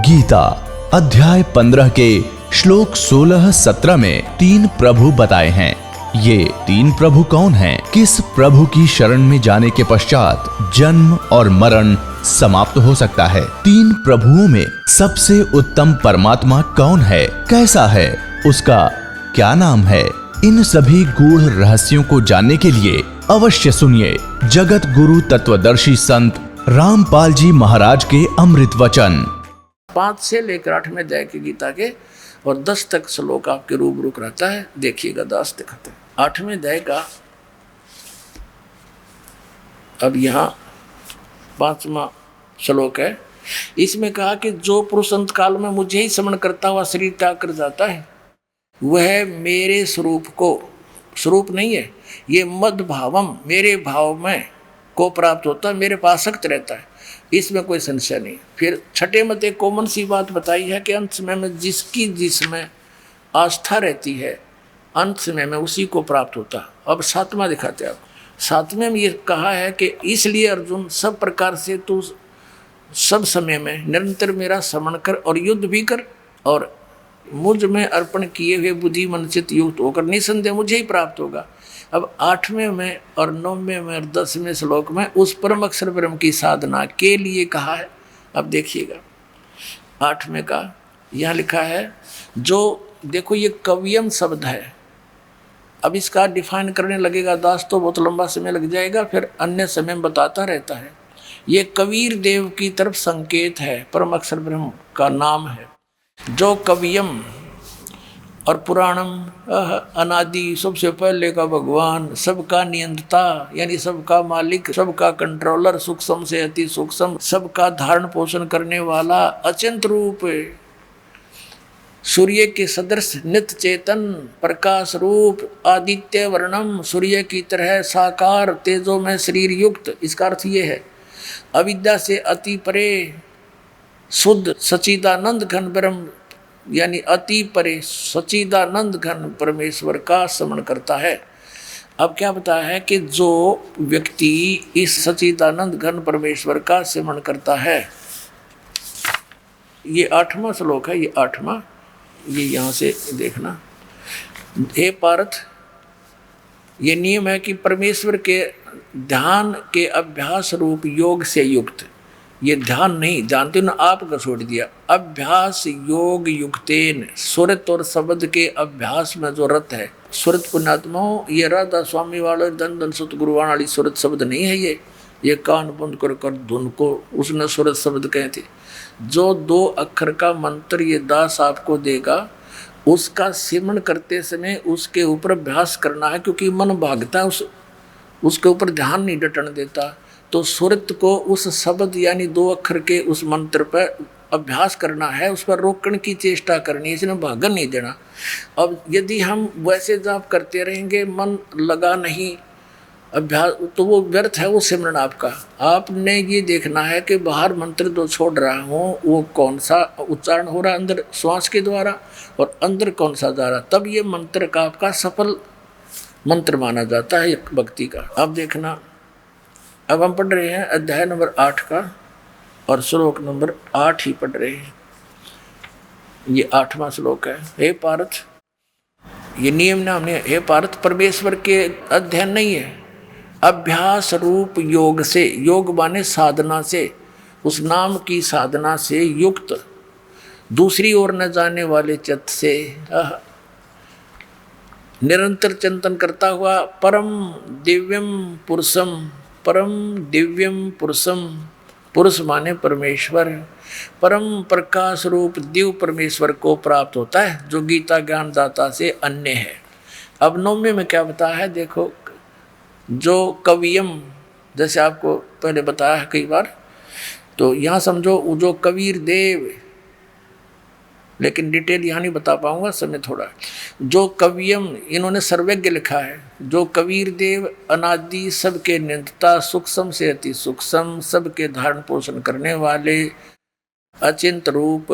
गीता अध्याय 15 के श्लोक 16-17 में 3 प्रभु बताए हैं। ये 3 प्रभु कौन हैं? किस प्रभु की शरण में जाने के पश्चात जन्म और मरण समाप्त हो सकता है? 3 प्रभुओं में सबसे उत्तम परमात्मा कौन है? कैसा है? उसका क्या नाम है? इन सभी गूढ़ रहस्यों को जानने के लिए अवश्य सुनिए जगत गुरु तत्वदर्शी संत रामपाल जी महाराज के अमृत वचन। 5 से लेकर 8वें अध्याय की गीता के और 10 तक श्लोक आपके रूबरू रहता है। देखिएगा, दास दिखाते हैं 8वें अध्याय का। अब यहाँ 5वां श्लोक है। इसमें कहा कि जो पुरुष अंत काल में मुझे ही स्मरण करता हुआ शरीर त्याग कर जाता है, वह मेरे स्वरूप को, स्वरूप नहीं है ये, मद भावम, मेरे भाव में को प्राप्त होता है, मेरे पास आसक्त रहता है। इसमें कोई संशय नहीं। फिर छठे मत एक कॉमन सी बात बताई है कि अंत समय में जिसकी जिसमें आस्था रहती है, अंत समय में उसी को प्राप्त होता है। अब 7वां दिखाते हैं आपको। 7वें में ये कहा है कि इसलिए अर्जुन सब प्रकार से तू सब समय में निरंतर मेरा स्मरण कर और युद्ध भी कर, और मुझ में अर्पण किए हुए बुद्धि मन चित्त युक्त होकर निसंदेह मुझे ही प्राप्त होगा। अब 8वें में और 9वें में और 10वें श्लोक में उस परम अक्षर ब्रह्म की साधना के लिए कहा है। अब देखिएगा 8वें का यहाँ लिखा है, जो देखो ये कवियम शब्द है। अब इसका डिफाइन करने लगेगा दास तो बहुत लंबा समय लग जाएगा, फिर अन्य समय में बताता रहता है। ये कबीर देव की तरफ संकेत है, परम अक्षर ब्रह्म का नाम है। जो कवियम और पुराणम अनादि, सबसे पहले का भगवान, सबका नियंता यानी सबका मालिक, सबका कंट्रोलर, सूक्ष्म से अति सूक्ष्म, सबका धारण पोषण करने वाला, अचिंत रूप, सूर्य के सदृश, नित्य चेतन, प्रकाश रूप, आदित्य वर्णम, सूर्य की तरह साकार, तेजो में शरीर युक्त। इसका अर्थ ये है अविद्या से अति परे, शुद्ध सच्चिदानंद घन ब्रह्म यानी अति परे सच्चिदानंद घन परमेश्वर का स्मरण करता है। अब क्या बताया है कि जो व्यक्ति इस सच्चिदानंद घन परमेश्वर का स्मरण करता है, ये 8वां श्लोक है। ये 8वां, ये यहाँ से देखना। हे पार्थ, ये नियम है कि परमेश्वर के ध्यान के अभ्यास रूप योग से युक्त, ये ध्यान नहीं जानते ना, आपका छोड़ दिया, अभ्यास योग युक्तेन, सुरत और शब्द के अभ्यास में जो रत है। सुरत पुण्यात्माओं, ये राधा स्वामी वाले धन धन सतगुरुवाण वाली सुरत शब्द नहीं है। ये कान बंद कर कर धुन को उसने सुरत शब्द कहे थे। जो 2 अक्षर का मंत्र ये दास आपको देगा, उसका सिमरण करते समय उसके ऊपर अभ्यास करना है, क्योंकि मन भागता है, उसके ऊपर ध्यान नहीं डटने देता। तो सुरत को उस शब्द यानी 2 अक्षर के उस मंत्र पर अभ्यास करना है, उस पर रोकने की चेष्टा करनी है, इसमें भागन नहीं देना। अब यदि हम वैसे जाप करते रहेंगे, मन लगा नहीं अभ्यास, तो वो व्यर्थ है वो सिमरन आपका। आपने ये देखना है कि बाहर मंत्र जो छोड़ रहा हूँ वो कौन सा उच्चारण हो रहा है अंदर श्वास के द्वारा, और अंदर कौन सा जा रहा, तब ये मंत्र का आपका सफल मंत्र माना जाता है भक्ति का। अब देखना, अब हम पढ़ रहे हैं अध्याय नंबर 8 का और श्लोक नंबर 8 ही पढ़ रहे हैं। ये 8वां श्लोक है। हे पार्थ, ये नियम ना हमने, हे पार्थ, परमेश्वर के अध्ययन नहीं है, अभ्यास रूप योग से, योग माने साधना से, उस नाम की साधना से युक्त, दूसरी ओर न जाने वाले चित्त से निरंतर चिंतन करता हुआ परम दिव्यम पुरुषम, परम दिव्यम पुरुषम, पुरुष माने परमेश्वर, परम प्रकाश रूप दिव्य परमेश्वर को प्राप्त होता है, जो गीता ज्ञान दाता से अन्य है। अब 9वें में क्या बताया है देखो, जो कवियम, जैसे आपको पहले बताया है कई बार, तो यहाँ समझो जो कबीर देव, लेकिन डिटेल यहाँ नहीं बता पाऊंगा, समय थोड़ा। जो कवियम, इन्होंने सर्वज्ञ लिखा है। जो कबीर देव अनादि, सबके नियंता, सूक्ष्म से अति सूक्ष्म, सबके धारण पोषण करने वाले, अचिंत रूप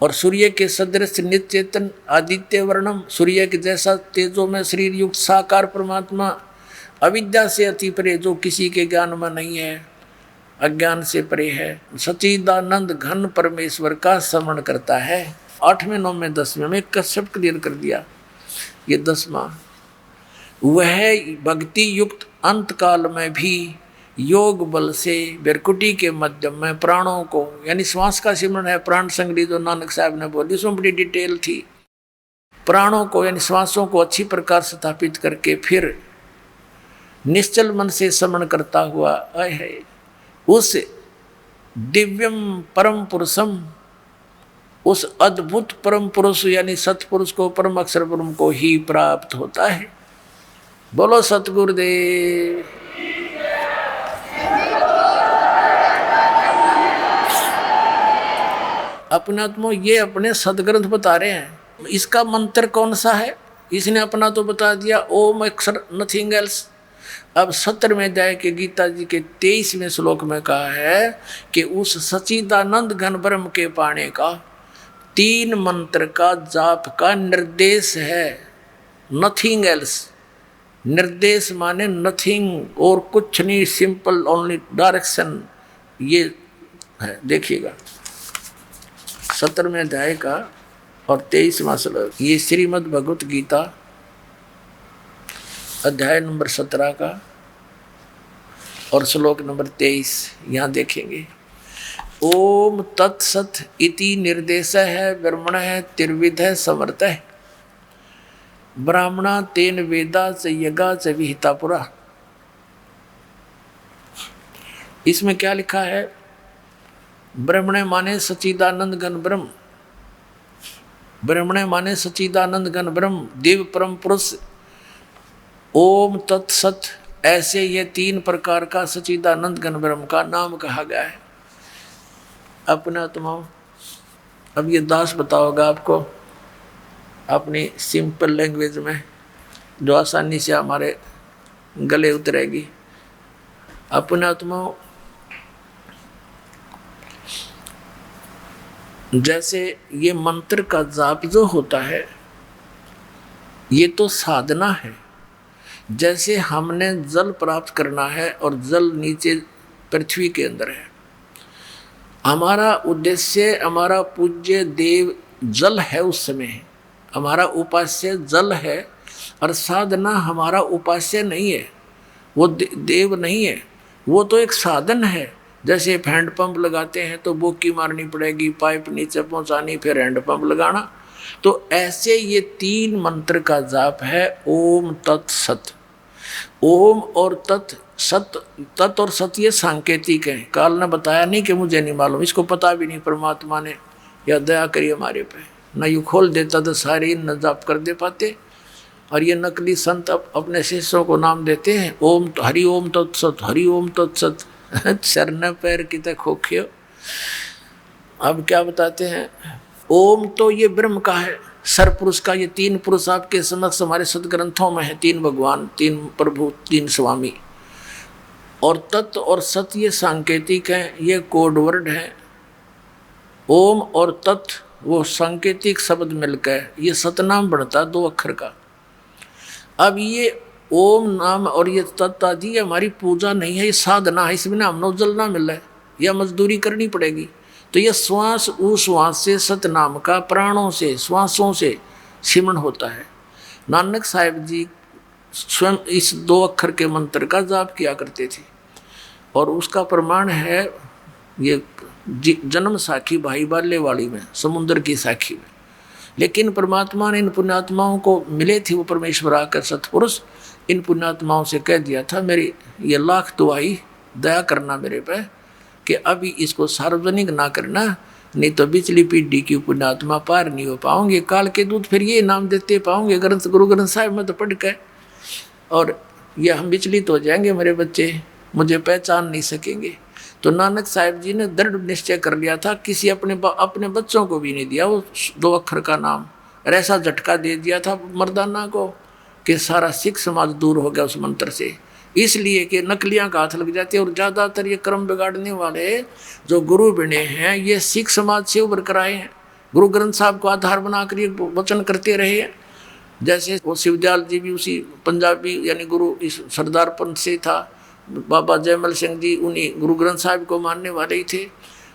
और सूर्य के सदृश नित्य चेतन, आदित्य वर्णम, सूर्य के जैसा तेजो में शरीर युक्त साकार परमात्मा, अविद्या से अति परे, जो किसी के ज्ञान में नहीं है, अज्ञान से परे है, सच्चिदानंद घन परमेश्वर का स्मरण करता है। 8वें 9वें 10वें में कश्यप क्लियर कर दिया। ये 10वां, वह भक्ति युक्त अंत काल में भी योग बल से बेरकुटी के मध्यम में प्राणों को, यानी श्वास का सिमरन है प्राण संगरी जो नानक साहब ने बोली, उसमें बड़ी डिटेल थी। प्राणों को यानी श्वासों को अच्छी प्रकार स्थापित करके फिर निश्चल मन से स्मरण करता हुआ है उस दिव्यम परम पुरुषम, उस अद्भुत परम पुरुष यानी सतपुरुष को, परम अक्षर ब्रह्म को ही प्राप्त होता है। बोलो सतगुरुदेव। अपने आत्मा ये अपने सदग्रंथ बता रहे हैं। इसका मंत्र कौन सा है, इसने अपना तो बता दिया, ओम अक्षर नथिंग एल्स। अब 17वें अध्याय के गीता जी के 23वें श्लोक में कहा है कि उस सच्चिदानंद घन ब्रह्म के पाने का 3 मंत्र का जाप का निर्देश है। नथिंग एल्स, निर्देश माने नथिंग और कुछ नहीं, सिंपल ओनली डायरेक्शन। ये है, देखिएगा 17वें अध्याय का और 23वां श्लोक, ये श्रीमद् भगवत गीता अध्याय नंबर 17 का और श्लोक नंबर 23। यहाँ देखेंगे, ओम तत्सत इति निर्देश है ब्रह्मण है त्रिविध है समर्थ है ब्राह्मणा तेन वेदा च यज्ञा च विहिता पुरा। इसमें क्या लिखा है, ब्रह्मण माने सच्चिदानंद घन ब्रह्म, ब्रह्मण माने सच्चिदानंद घन ब्रह्म देव परम पुरुष। ओम तत्सत, ऐसे ये 3 प्रकार का सच्चिदानंद घन ब्रह्म का नाम कहा गया है। अपने आत्माओं, अब ये दास बताओगा आपको अपनी सिंपल लैंग्वेज में जो आसानी से हमारे गले उतरेगी। अपने आत्माओं, जैसे ये मंत्र का जाप जो होता है ये तो साधना है। जैसे हमने जल प्राप्त करना है और जल नीचे पृथ्वी के अंदर है, हमारा उद्देश्य, हमारा पूज्य देव जल है, उस समय है हमारा उपास्य जल है, और साधना हमारा उपास्य नहीं है, वो देव नहीं है, वो तो एक साधन है। जैसे हैंड पंप लगाते हैं तो बोकी मारनी पड़ेगी, पाइप नीचे पहुंचानी, फिर हैंड पंप लगाना। तो ऐसे ये 3 मंत्र का जाप है, ओम तत्सत। ओम और तत्, सत, तत् और सत ये सांकेतिक हैं। काल ने बताया नहीं कि मुझे नहीं मालूम, इसको पता भी नहीं परमात्मा ने, या दया करिए हमारे पे, न यू खोल देता तो सारे न जाप कर दे पाते। और ये नकली संत अपने शिष्यों को नाम देते हैं, ओम हरि ओम तत्सत, हरि ओम तत्सत। चरण पैर की तक खोखियो। अब क्या बताते हैं, ओम तो ये ब्रह्म का है, सरपुरुष का। ये 3 पुरुष आपके समक्ष हमारे सदग्रंथों में है, 3 भगवान, 3 प्रभु, 3 स्वामी। और तत्व और सत्य ये सांकेतिक हैं, ये कोड वर्ड है। ओम और तत्व वो सांकेतिक शब्द मिलकर ये सतनाम बनता 2 अक्षर का। अब ये ओम नाम और ये तत्व आदि हमारी पूजा नहीं है, ये साधना है। इसमें ना हमने जलना मिल है या मजदूरी करनी पड़ेगी। तो ये श्वास उश्वास से सतनाम का प्राणों से श्वासों से सिमरन होता है। नानक साहिब जी स्वयं इस 2 अक्षर के मंत्र का जाप किया करते थे, और उसका प्रमाण है ये जन्म साखी भाई बाल्यवाड़ी में, समुद्र की साखी में। लेकिन परमात्मा ने इन पुण्यात्माओं को मिले थे, वो परमेश्वर आकर सतपुरुष इन पुण्यात्माओं से कह दिया था, मेरी ये लाख दुआई दया करना मेरे पे कि अभी इसको सार्वजनिक ना करना, नहीं तो बिचली पीढ़ी की पुण्यात्मा पार नहीं हो पाओगे। काल के दूत फिर ये नाम देते पाओगे ग्रंथ, गुरु ग्रंथ साहिब में तो पढ़ के, और ये हम विचलित हो जाएंगे, मेरे बच्चे मुझे पहचान नहीं सकेंगे। तो नानक साहिब जी ने दृढ़ निश्चय कर लिया था, किसी अपने बच्चों को भी नहीं दिया वो 2 अक्षर का नाम। और ऐसा झटका दे दिया था मर्दाना को कि सारा सिख समाज दूर हो गया उस मंत्र से। इसलिए कि नकलियां का हाथ लग जाती है, और ज़्यादातर ये क्रम बिगाड़ने वाले जो गुरु बने हैं ये सिख समाज से उभर कर आए हैं। गुरु ग्रंथ साहब को आधार बनाकर ये वचन करते रहे हैं। जैसे वो शिवदयाल जी भी उसी पंजाबी यानी गुरु इस सरदार पंथ से था, बाबा जयमल सिंह जी उन्हीं गुरु ग्रंथ साहिब को मानने वाले ही थे।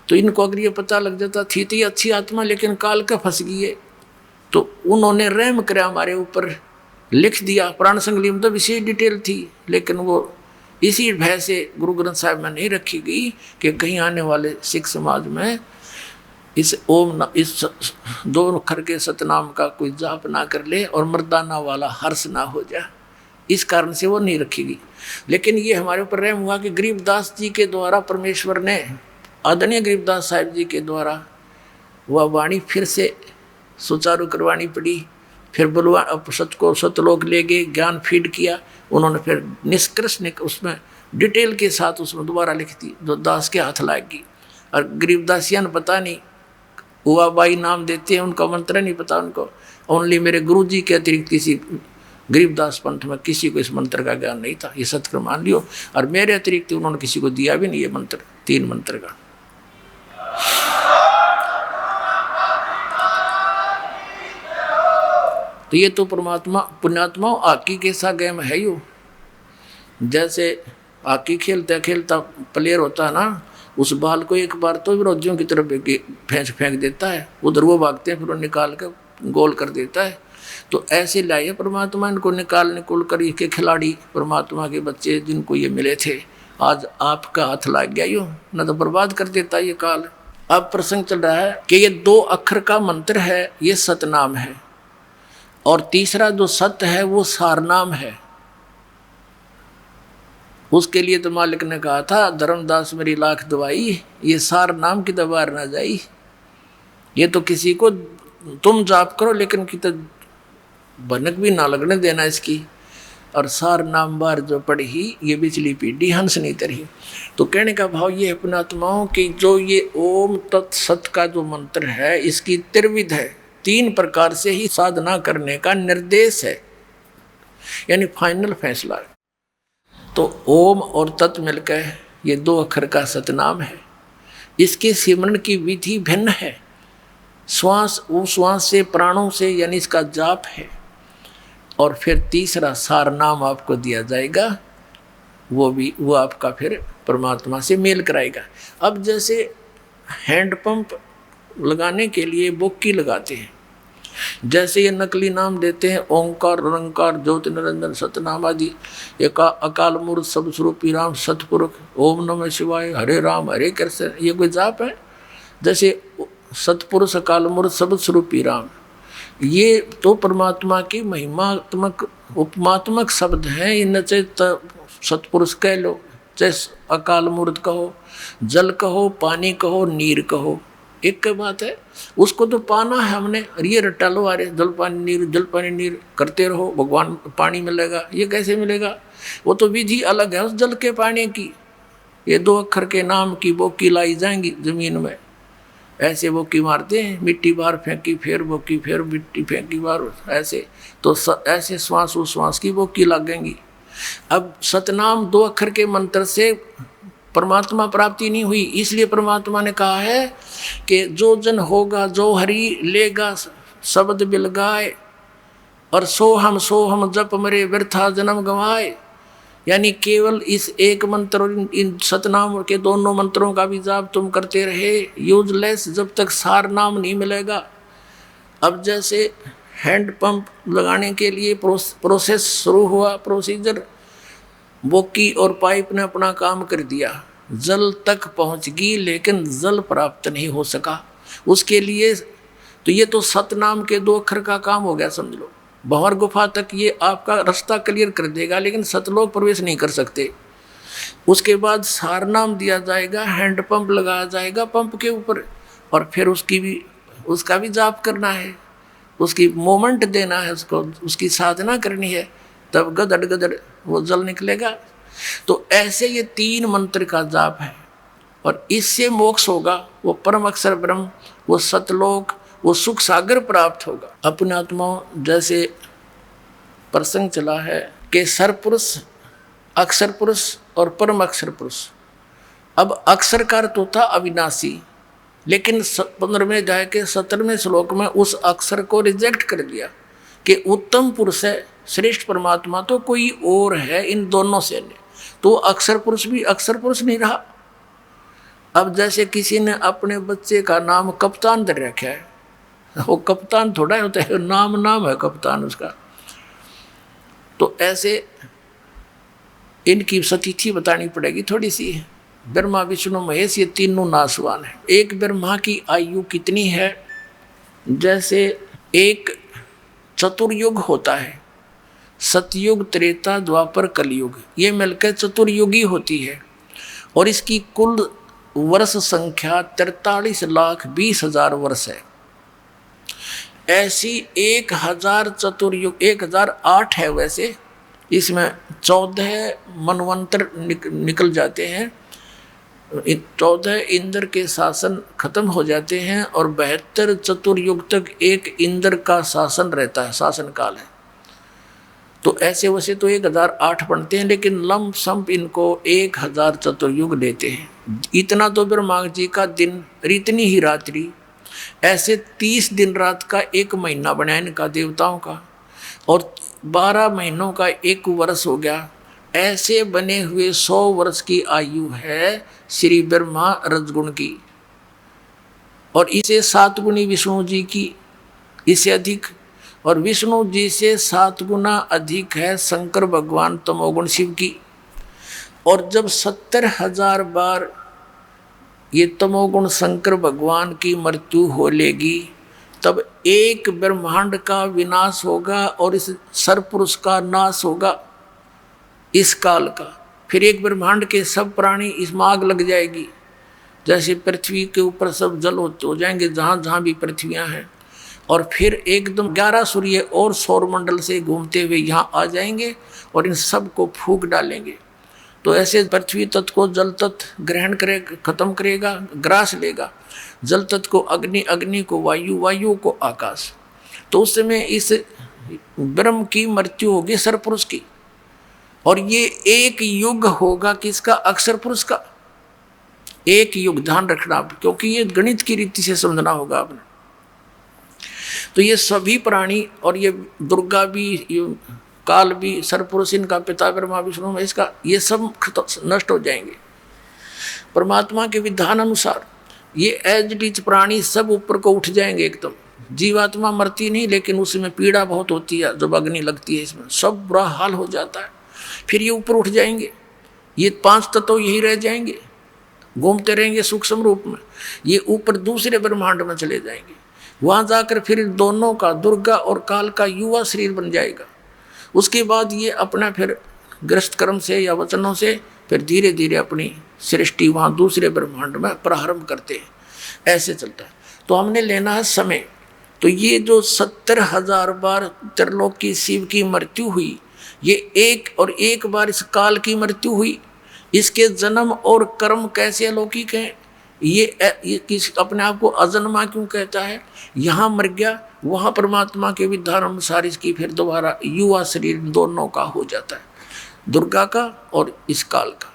तो इनको अगर ये पता लग जाता थी तो ये अच्छी आत्मा लेकिन काल का फंस गई है, तो उन्होंने रहम कर हमारे ऊपर लिख दिया। प्राण संगली में तो विशेष डिटेल थी, लेकिन वो इसी भय से गुरु ग्रंथ साहिब में नहीं रखी गई कि कहीं आने वाले सिख समाज में इस इस दो अक्षर के सतनाम का कोई जाप ना कर ले और मर्दाना वाला हर्ष ना हो जाए, इस कारण से वो नहीं रखी गई। लेकिन ये हमारे ऊपर रहम हुआ कि गरीबदास जी के द्वारा परमेश्वर ने, आदरणीय गरीबदास साहिब जी के द्वारा वह वाणी फिर से सुचारू करवानी पड़ी। फिर बुलवा सत को सतलोक ले गए, ज्ञान फीड किया उन्होंने, फिर निष्कर्ष ने उसमें डिटेल के साथ उसमें दोबारा लिख दी, जो दास के हाथ लाएगी। और गरीबदासियान पता नहीं, हुआ बाई नाम देते हैं, उनका मंत्र नहीं पता उनको। ओनली मेरे गुरु जी के अतिरिक्त किसी गरीबदास पंथ में किसी को इस मंत्र का ज्ञान नहीं था, ये सत्य मान लियो। और मेरे अतिरिक्त उन्होंने किसी को दिया भी नहीं ये मंत्र, 3 मंत्र का। तो ये तो परमात्मा पुण्यात्मा हॉकी के सा गेम है यो। जैसे हॉकी खेलता खेलता प्लेयर होता है ना, उस बाल को एक बार तो विरोधियों की तरफ फेंक देता है, उधर वो भागते हैं, फिर वो निकाल कर गोल कर देता है। तो ऐसे लाए परमात्मा इनको निकाल कर इसके खिलाड़ी परमात्मा के बच्चे जिनको ये मिले थे, आज आपका हाथ लग गया यो, न तो बर्बाद कर देता ये काल। अब प्रसंग चल रहा है कि ये 2 अक्षर का मंत्र है, ये सतनाम है, और तीसरा जो सत्य है वो सारनाम है। उसके लिए तो मालिक ने कहा था, धर्मदास मेरी लाख दवाई, ये सार नाम की दबा ना जाई। ये तो किसी को तुम जाप करो लेकिन कि तो भनक भी ना लगने देना इसकी। और सार नाम बार जो पढ़ी ये बिचली पीढ़ी हंस नहीं तरही। तो कहने का भाव ये है पुण्यात्माओं कि जो ये ओम तत् सत का जो मंत्र है, इसकी त्रिविध है, 3 प्रकार से ही साधना करने का निर्देश है, यानी फाइनल फैसला है। तो ओम और तत् मिलकर ये 2 अक्षर का सतनाम है। इसके सिमरन की विधि भिन्न है, श्वास श्वास से, प्राणों से, यानी इसका जाप है। और फिर तीसरा सार नाम आपको दिया जाएगा, वो आपका फिर परमात्मा से मेल कराएगा। अब जैसे हैंडपंप लगाने के लिए बोक्की लगाते हैं, जैसे ये नकली नाम देते हैं ओंकार, निरंकार, ज्योति निरंजन, सतनाम आदि, एक अकाल मूर्त सब स्वरूपी राम सतपुरुष, ओम नमः शिवाय, हरे राम हरे कृष्ण, ये कोई जाप है? जैसे सतपुरुष, अकाल मूर्त सब स्वरूपी राम, ये तो परमात्मा की महिमात्मक उपमात्मक शब्द हैं। इन चाहे सतपुरुष कह लो, चाहे अकाल मूर्त कहो, जल कहो, पानी कहो, नीर कहो, एक के बात है। उसको तो पाना है हमने, और ये रट्टा लो, अरे जल पानी नीर करते रहो, भगवान पानी मिलेगा, ये कैसे मिलेगा? वो तो विधि अलग है उस जल के पानी की। ये 2 अक्षर के नाम की बोकी लाई जाएंगी जमीन में, ऐसे बोकी मारते हैं, मिट्टी बाहर फेंकी, फिर बोकी, फिर मिट्टी फेंकी बाहर, ऐसे तो ऐसे श्वास उश्वास की बोकी लगेंगी। अब सतनाम 2 अक्षर के मंत्र से परमात्मा प्राप्ति नहीं हुई, इसलिए परमात्मा ने कहा है कि जो जन होगा जो हरि लेगा शब्द बिलगाए, और सो हम जप मरे व्यर्था जन्म गंवाए। यानी केवल इस एक मंत्र और इन सतनाम के दोनों मंत्रों का भी जाप तुम करते रहे, यूजलेस, जब तक सार नाम नहीं मिलेगा। अब जैसे हैंड पंप लगाने के लिए प्रोसेस शुरू हुआ, प्रोसीजर, बोकी और पाइप ने अपना काम कर दिया, जल तक पहुंच गई लेकिन जल प्राप्त नहीं हो सका। उसके लिए तो ये तो सतनाम के 2 अक्षर का काम हो गया समझ लो। भंवर गुफा तक ये आपका रास्ता क्लियर कर देगा, लेकिन सतलोक प्रवेश नहीं कर सकते। उसके बाद सारनाम दिया जाएगा, हैंड पंप लगाया जाएगा पंप के ऊपर, और फिर उसका भी जाप करना है, उसकी मोमेंट देना है, उसकी साधना करनी है, तब गदड़ गदड़ वो जल निकलेगा। तो ऐसे ये 3 मंत्र का जाप है, और इससे मोक्ष होगा, वो परम अक्षर ब्रह्म, वो सतलोक, वो सुख सागर प्राप्त होगा। अपने आत्माओं जैसे प्रसंग चला है कि सरपुरुष, अक्षर पुरुष और परम अक्षर पुरुष। अब अक्षर का अर्थ होता अविनाशी, लेकिन 15वें अध्याय के 17वें श्लोक में उस अक्षर को रिजेक्ट कर दिया कि उत्तम पुरुष है, श्रेष्ठ परमात्मा तो कोई और है इन दोनों से। तो अक्षर पुरुष भी अक्षर पुरुष नहीं रहा। अब जैसे किसी ने अपने बच्चे का नाम कप्तान दे रखा है, वो कप्तान थोड़ा होता है, नाम है कप्तान उसका। तो ऐसे इनकी सतिथि बतानी पड़ेगी थोड़ी सी। ब्रह्मा विष्णु महेश ये तीनों नासवान है। एक ब्रह्मा की आयु कितनी है, जैसे एक चतुर्युग होता है, सतयुग त्रेता द्वापर कलयुग, ये मिलकर चतुर्युगी होती है। और इसकी कुल वर्ष संख्या 43,20,000 वर्ष है। ऐसी 1000 चतुर्युग 1008 है। वैसे इसमें 14 मनवंतर निकल जाते हैं, 14 इंद्र के शासन खत्म हो जाते हैं और 72 चतुर्युग तक एक इंद्र का शासन रहता है, शासन काल है। तो ऐसे वैसे तो 1008 बनते हैं, लेकिन लंब संप इनको 1000 चतुर्युग देते हैं। इतना तो ब्रह्मा जी का दिन, इतनी ही रात्रि, ऐसे 30 दिन रात का एक महीना बना इनका देवताओं का, और 12 महीनों का एक वर्ष हो गया। ऐसे बने हुए 100 वर्ष की आयु है श्री ब्रह्मा रजगुण की, और इसे 7 गुनी विष्णु जी की, इससे अधिक, और विष्णु जी से 7 गुना अधिक है शंकर भगवान तमोगुण शिव की। और जब 70,000 बार ये तमोगुण शंकर भगवान की मृत्यु हो लेगी, तब एक ब्रह्मांड का विनाश होगा और इस सरपुरुष का नाश होगा इस काल का। फिर एक ब्रह्मांड के सब प्राणी इसमें आग लग जाएगी, जैसे पृथ्वी के ऊपर सब जल हो जाएंगे जहाँ जहाँ भी पृथ्वियाँ हैं। और फिर एकदम 11 सूर्य और सौरमंडल से घूमते हुए यहाँ आ जाएंगे और इन सब को फूंक डालेंगे। तो ऐसे पृथ्वी तत्व को जल तत्व ग्रहण करेगा, खत्म करेगा, ग्रास लेगा। जल तत्व को अग्नि, अग्नि को वायु, वायु को आकाश। तो उस समय इस ब्रह्म की मृत्यु होगी सरपुरुष की, और ये एक युग होगा किसका, अक्षर पुरुष का। एक युग, ध्यान रखना, क्योंकि ये गणित की रीति से समझना होगा आपने। तो ये सभी प्राणी, और ये दुर्गा भी, काल भी, सरपुरुष इनका पिता ब्रह्मा विष्णु में, इसका ये सब नष्ट हो जाएंगे परमात्मा के विधान अनुसार। ये एज प्राणी सब ऊपर को उठ जाएंगे एकदम। जीवात्मा मरती नहीं, लेकिन उसमें पीड़ा बहुत होती है जब अग्नि लगती है, इसमें सब बुरा हाल हो जाता है। फिर ये ऊपर उठ जाएंगे, ये 5 तत्व यही रह जाएंगे, घूमते रहेंगे सूक्ष्म रूप में। ये ऊपर दूसरे ब्रह्मांड में चले जाएंगे, वहाँ जाकर फिर दोनों का, दुर्गा और काल का युवा शरीर बन जाएगा। उसके बाद ये अपना फिर ग्रस्त कर्म से या वचनों से फिर धीरे धीरे अपनी सृष्टि वहाँ दूसरे ब्रह्मांड में प्रारंभ करते हैं। ऐसे चलता है। तो हमने लेना है समय। तो ये जो 70,000 बार त्रिलोक की शिव की मृत्यु हुई, ये एक बार इस काल की मृत्यु हुई। इसके जन्म और कर्म कैसे अलौकिक हैं। ये किस अपने आप को अजन्मा क्यों कहता है। यहाँ मर गया, वहाँ परमात्मा के विधान अनुसार इसकी फिर दोबारा युवा शरीर दोनों का हो जाता है, दुर्गा का और इस काल का।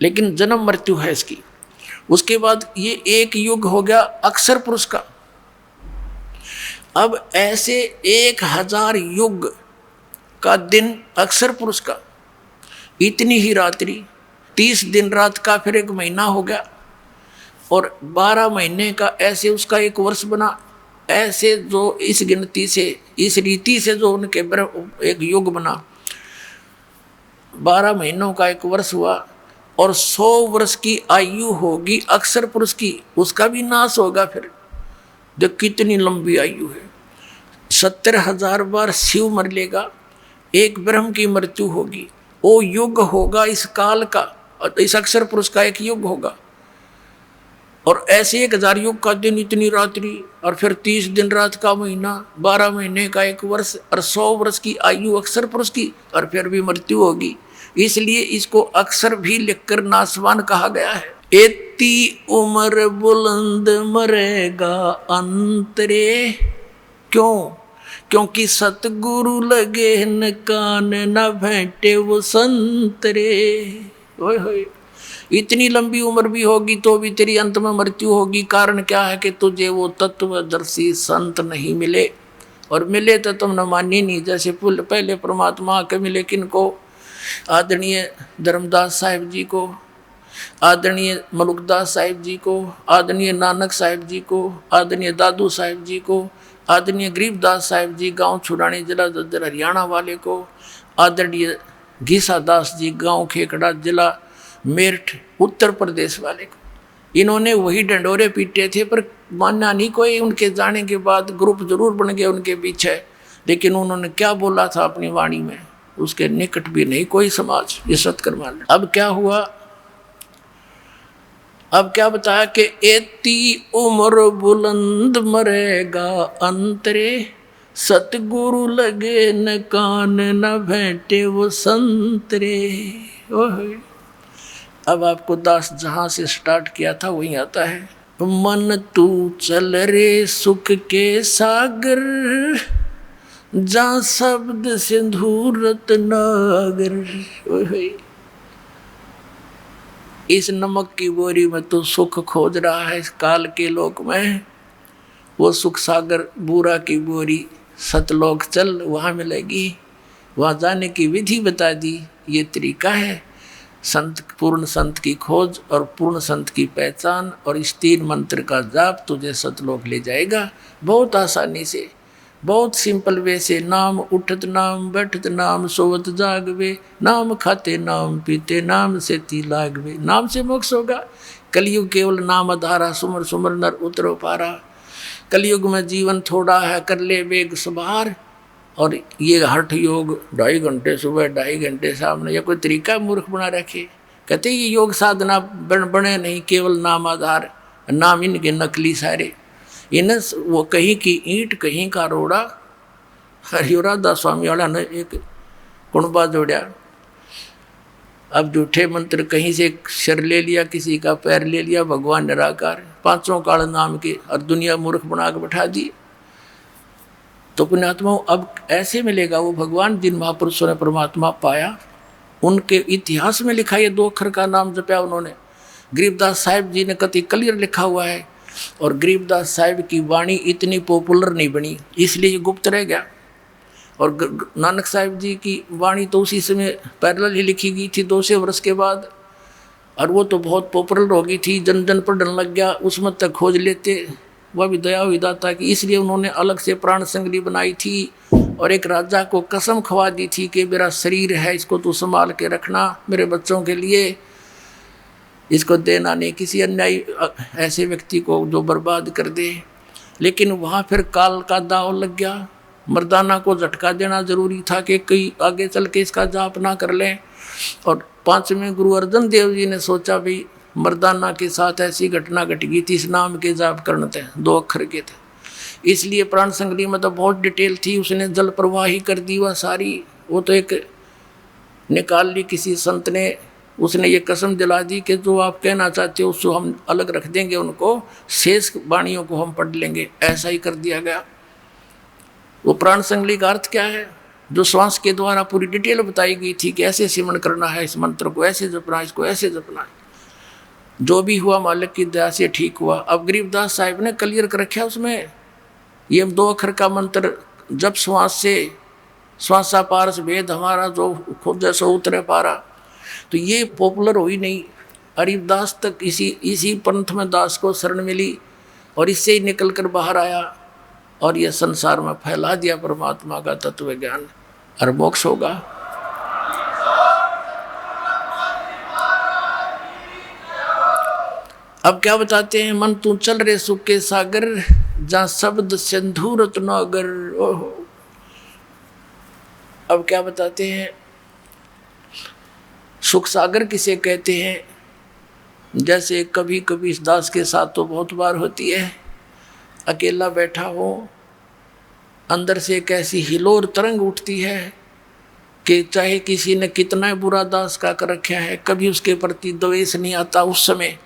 लेकिन जन्म मृत्यु है इसकी। उसके बाद ये एक युग हो गया अक्षर पुरुष का। अब ऐसे 1000 युग का दिन अक्षर पुरुष का, इतनी ही रात्रि, 30 दिन रात का फिर एक महीना हो गया, और 12 महीने का ऐसे उसका एक वर्ष बना। ऐसे जो इस गिनती से, इस रीति से जो उनके एक युग बना, 12 महीनों का एक वर्ष हुआ, और 100 वर्ष की आयु होगी अक्षर पुरुष की, उसका भी नाश होगा। फिर देख कितनी लंबी आयु है। 70,000 बार शिव मर लेगा, एक ब्रह्म की मृत्यु होगी, वो युग होगा इस काल का, और इस अक्षर पुरुष का एक युग होगा। और ऐसे 1000 युग का दिन, इतनी रात्रि, और फिर 30 दिन रात का महीना, 12 महीने का एक वर्ष, और 100 वर्ष की आयु अक्षर पुरुष की, और फिर भी मृत्यु होगी। इसलिए इसको अक्षर भी लिखकर नासवान कहा गया है। एती उम्र बुलंद मरेगा अंतरे, क्यों? क्योंकि सतगुरु लगे न कान, न भेंटे वो संतरे। ओए होए, इतनी लंबी उम्र भी होगी तो भी तेरी अंत में मृत्यु होगी। कारण क्या है कि तुझे वो तत्वदर्शी संत नहीं मिले, और मिले तो तुमने मानी नहीं। जैसे पहले परमात्मा के मिले किनको, आदरणीय धर्मदास साहिब जी को, आदरणीय मलुकदास साहिब जी को, आदरणीय नानक साहिब जी को, आदरणीय दादू साहिब जी को, आदरणीय गरीबदास साहिब जी गांव छुड़ानी जिला दद्दर हरियाणा वाले को, आदरणीय घीसा दास जी गांव खेकड़ा जिला मेरठ उत्तर प्रदेश वाले को। इन्होंने वही डंडोरे पीटे थे, पर मानना नहीं कोई। उनके जाने के बाद ग्रुप जरूर बन गए उनके पीछे, लेकिन उन्होंने क्या बोला था अपनी वाणी में, उसके निकट भी नहीं कोई समाज ये सत्कर्मा। अब क्या हुआ, अब क्या बताया कि एती उम्र बुलंद मरेगा अंतरे, सतगुरु लगे न कान न भेंटे वो संतरे। ओहे, अब आपको दास जहां से स्टार्ट किया था वहीं आता है। मन तू चल रे सुख के सागर, जहाँ शब्द सिंधु रत्नागर। ओहे, इस नमक की बोरी में तो सुख खोज रहा है इस काल के लोक में। वो सुख सागर बूरा की बोरी सतलोक चल, वहाँ मिलेगी। वहाँ जाने की विधि बता दी, ये तरीका है संत, पूर्ण संत की खोज और पूर्ण संत की पहचान। और इस 3 मंत्र का जाप तुझे सतलोक ले जाएगा बहुत आसानी से, बहुत सिंपल वे से। नाम उठत नाम बैठत नाम सोवत जागवे, नाम खाते नाम पीते नाम से ती लागवे। नाम से मोक्ष होगा। कलयुग केवल नाम आधारा, सुमर सुमर नर उतरो पारा। कलयुग में जीवन थोड़ा है, कर ले वेग सुधार। और ये हठ योग 2.5 घंटे सुबह 2.5 घंटे सामने, या कोई तरीका मूर्ख बना रखे। कहते ये योग साधना बने नहीं, केवल नाम आधार। नाम इनके नकली सारे, इन वो कहीं की ईंट कहीं का रोड़ा। हरियोराधा स्वामी वाला ने एक कुणबा जोड़ा। अब झूठे मंत्र कहीं से सिर ले लिया, किसी का पैर ले लिया, भगवान निराकार 5 काल नाम के, और दुनिया मूर्ख बना के बैठा दी। तो पुण्यात्मा अब ऐसे मिलेगा वो भगवान जिन महापुरुषों ने परमात्मा पाया, उनके इतिहास में लिखा। ये 2 अक्षर का नाम जपया उन्होंने। गरीबदास साहिब जी ने कति क्लियर लिखा हुआ है, और गरीबदास साहिब की वाणी इतनी पॉपुलर नहीं बनी, इसलिए ये गुप्त रह गया। और नानक साहिब जी की वाणी तो उसी समय पैरेलल ही लिखी गई थी 200 वर्ष के बाद, और वो तो बहुत पॉपुलर हो गई थी, जन जन पढ़ने लग गया, उसमें तक खोज लेते। वह भी दया हुई दाता की, इसलिए उन्होंने अलग से प्राण संगली बनाई थी। और एक राजा को कसम खवा दी थी कि मेरा शरीर है, इसको तू संभाल के रखना मेरे बच्चों के लिए, इसको देना नहीं किसी अन्यायी ऐसे व्यक्ति को जो बर्बाद कर दे। लेकिन वहाँ फिर काल का दाव लग गया। मर्दाना को झटका देना जरूरी था कि कई आगे चल के इसका जाप ना कर लें। और 5वें गुरु अर्जन देव जी ने सोचा भी मर्दाना के साथ ऐसी घटना घट गई थी, इस नाम के जाप करने थे, 2 अक्षर के थे। इसलिए प्राण संगली में तो बहुत डिटेल थी, उसने जल प्रवाही कर दी वह सारी। वो तो एक निकाल ली किसी संत ने, उसने ये कसम दिला दी कि जो आप कहना चाहते हो उसको हम अलग रख देंगे, उनको शेष वाणियों को हम पढ़ लेंगे। ऐसा ही कर दिया गया। वो प्राण संगली का अर्थ क्या है, जो श्वास के द्वारा पूरी डिटेल बताई गई थी कि ऐसे सिमरण करना है, इस मंत्र को ऐसे जपना, इसको ऐसे जपना है। जो भी हुआ मालिक की दया से ठीक हुआ। अब गरीबदास साहिब ने क्लियर कर रखा उसमें, ये 2 अक्षर का मंत्र जब श्वास से, श्वासा पारस भेद हमारा, जो खुद सो उतरे पारा। तो ये पॉपुलर हुई नहीं, हरिदास तक इसी पंथ में दास को शरण मिली, और इससे ही निकल कर बाहर आया, और यह संसार में फैला दिया परमात्मा का तत्व ज्ञान, और मोक्ष होगा। अब क्या बताते हैं, मन तू चल रे सुख के सागर, जहाँ शब्द सिंधु रत्नागर। ओहो, अब क्या बताते हैं, सुख सागर किसे कहते हैं। जैसे कभी कभी इस दास के साथ तो बहुत बार होती है, अकेला बैठा हो, अंदर से एक ऐसी हिलोर तरंग उठती है कि चाहे किसी ने कितना बुरा दास का कर रखा है, कभी उसके प्रति द्वेष नहीं आता उस समय।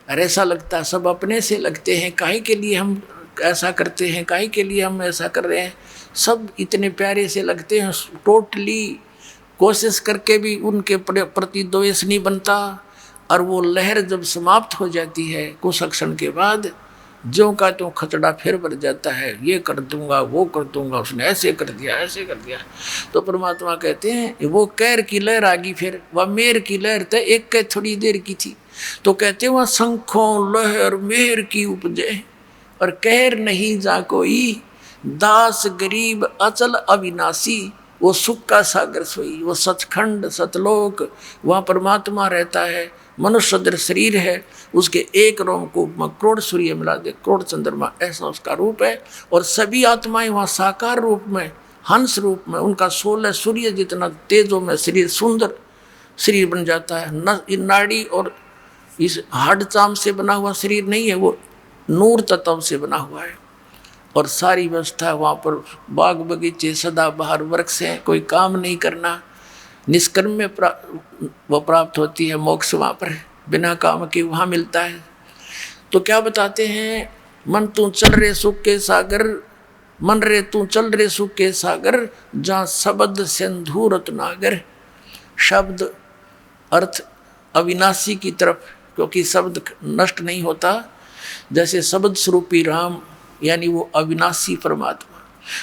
और ऐसा लगता है सब अपने से लगते हैं, काहे के लिए हम ऐसा करते हैं, काहे के लिए हम ऐसा कर रहे हैं। सब इतने प्यारे से लगते हैं, टोटली कोशिश करके भी उनके प्रति द्वेष नहीं बनता। और वो लहर जब समाप्त हो जाती है कुछ क्षण के बाद, ज्यों का त्यों खचड़ा फिर भर जाता है, ये कर दूंगा वो कर दूंगा, उसने ऐसे कर दिया ऐसे कर दिया। तो परमात्मा कहते हैं वो कैर की लहर आ गई, फिर वह मेर की लहर तो एक के थोड़ी देर की थी। तो कहते हैं वह शंखों लहर मेहर की उपजे और कहर नहीं जा कोई, दास गरीब अचल अविनाशी, वो सुख का सागर सोई, वो सचखंड सतलोक, वहाँ परमात्मा रहता है। मनुष्य सदृश शरीर है, उसके एक रोमकूप में करोड़ सूर्य मिला दे, करोड़ चंद्रमा, ऐसा उसका रूप है। और सभी आत्माएं वहाँ साकार रूप में, हंस रूप में, उनका 16 सूर्य जितना तेजों में शरीर, सुंदर शरीर बन जाता है। न नाड़ी और इस हाड चाम से बना हुआ शरीर नहीं है, वो नूर तत्व से बना हुआ है। और सारी व्यवस्था वहाँ पर बाग बगीचे, सदा बहार वृक्ष हैं, कोई काम नहीं करना, निष्कर्म में वो प्राप्त होती है मोक्ष, वहाँ पर बिना काम के वहाँ मिलता है। तो क्या बताते हैं, मन तू चल रे सुख के सागर, मन रे तू चल रे सुख के सागर, जहाँ शब्द सिंधु रत्नागर। शब्द अर्थ अविनाशी की तरफ, क्योंकि शब्द नष्ट नहीं होता, जैसे शब्द स्वरूपी राम यानी वो अविनाशी परमात्मा।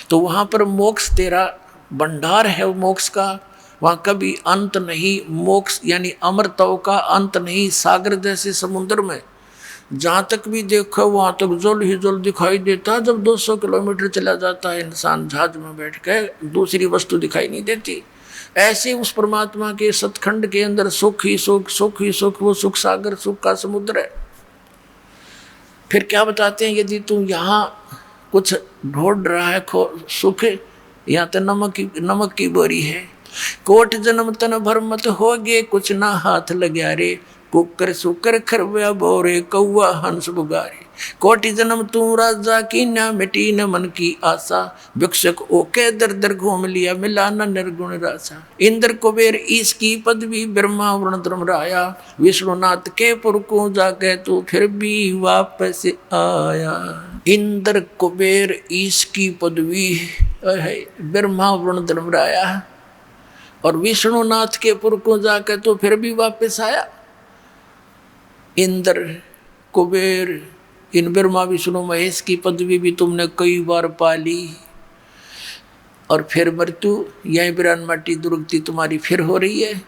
तो वहाँ पर मोक्ष तेरा भंडार है, वो मोक्ष का, वहाँ कभी अंत नहीं। मोक्ष यानी अमरत्व का अंत नहीं। सागर जैसे समुद्र में जहाँ तक भी देखो वहाँ तक जल ही जल दिखाई देता। जब 200 किलोमीटर चला जाता है इंसान जहाज में बैठ कर, दूसरी वस्तु दिखाई नहीं देती। ऐसे उस परमात्मा के सतखंड के अंदर सुख ही सुख, सुख ही सुख, वो सुख सागर, सुख का समुद्र है। फिर क्या बताते हैं, यदि तू यहाँ कुछ ढूंढ रहा है सुख, यहाँ तो नमक की बोरी है। कोट जन्म तन भर मत होगे, कुछ ना हाथ लग्या रे, कुकर सुकर खरव्या बोरे, कौआ हंस बुगारे। कोटि जन्म तू राजा की, ना मिटी न मन की आशा, भिक्षक ओके दर दर घूम लिया, मिला न निर्गुण रासा। इंद्र कुबेर इसकी पदवी, ब्रह्मा वरुण धर्म राया, विष्णुनाथ के पुर को जाके तू फिर भी वापस आया। इंद्र कुबेर इसकी पदवी है, ब्रह्मा वरुण धर्म राया, और विष्णुनाथ के पुर को जाकर तो फिर भी वापस आया। इंद्र कुबेर, इन ब्रह्मा विष्णु महेश की पदवी भी तुमने कई बार पाली, और फिर मृत्यु यही बिरान माटी दुर्गति तुम्हारी फिर हो रही है।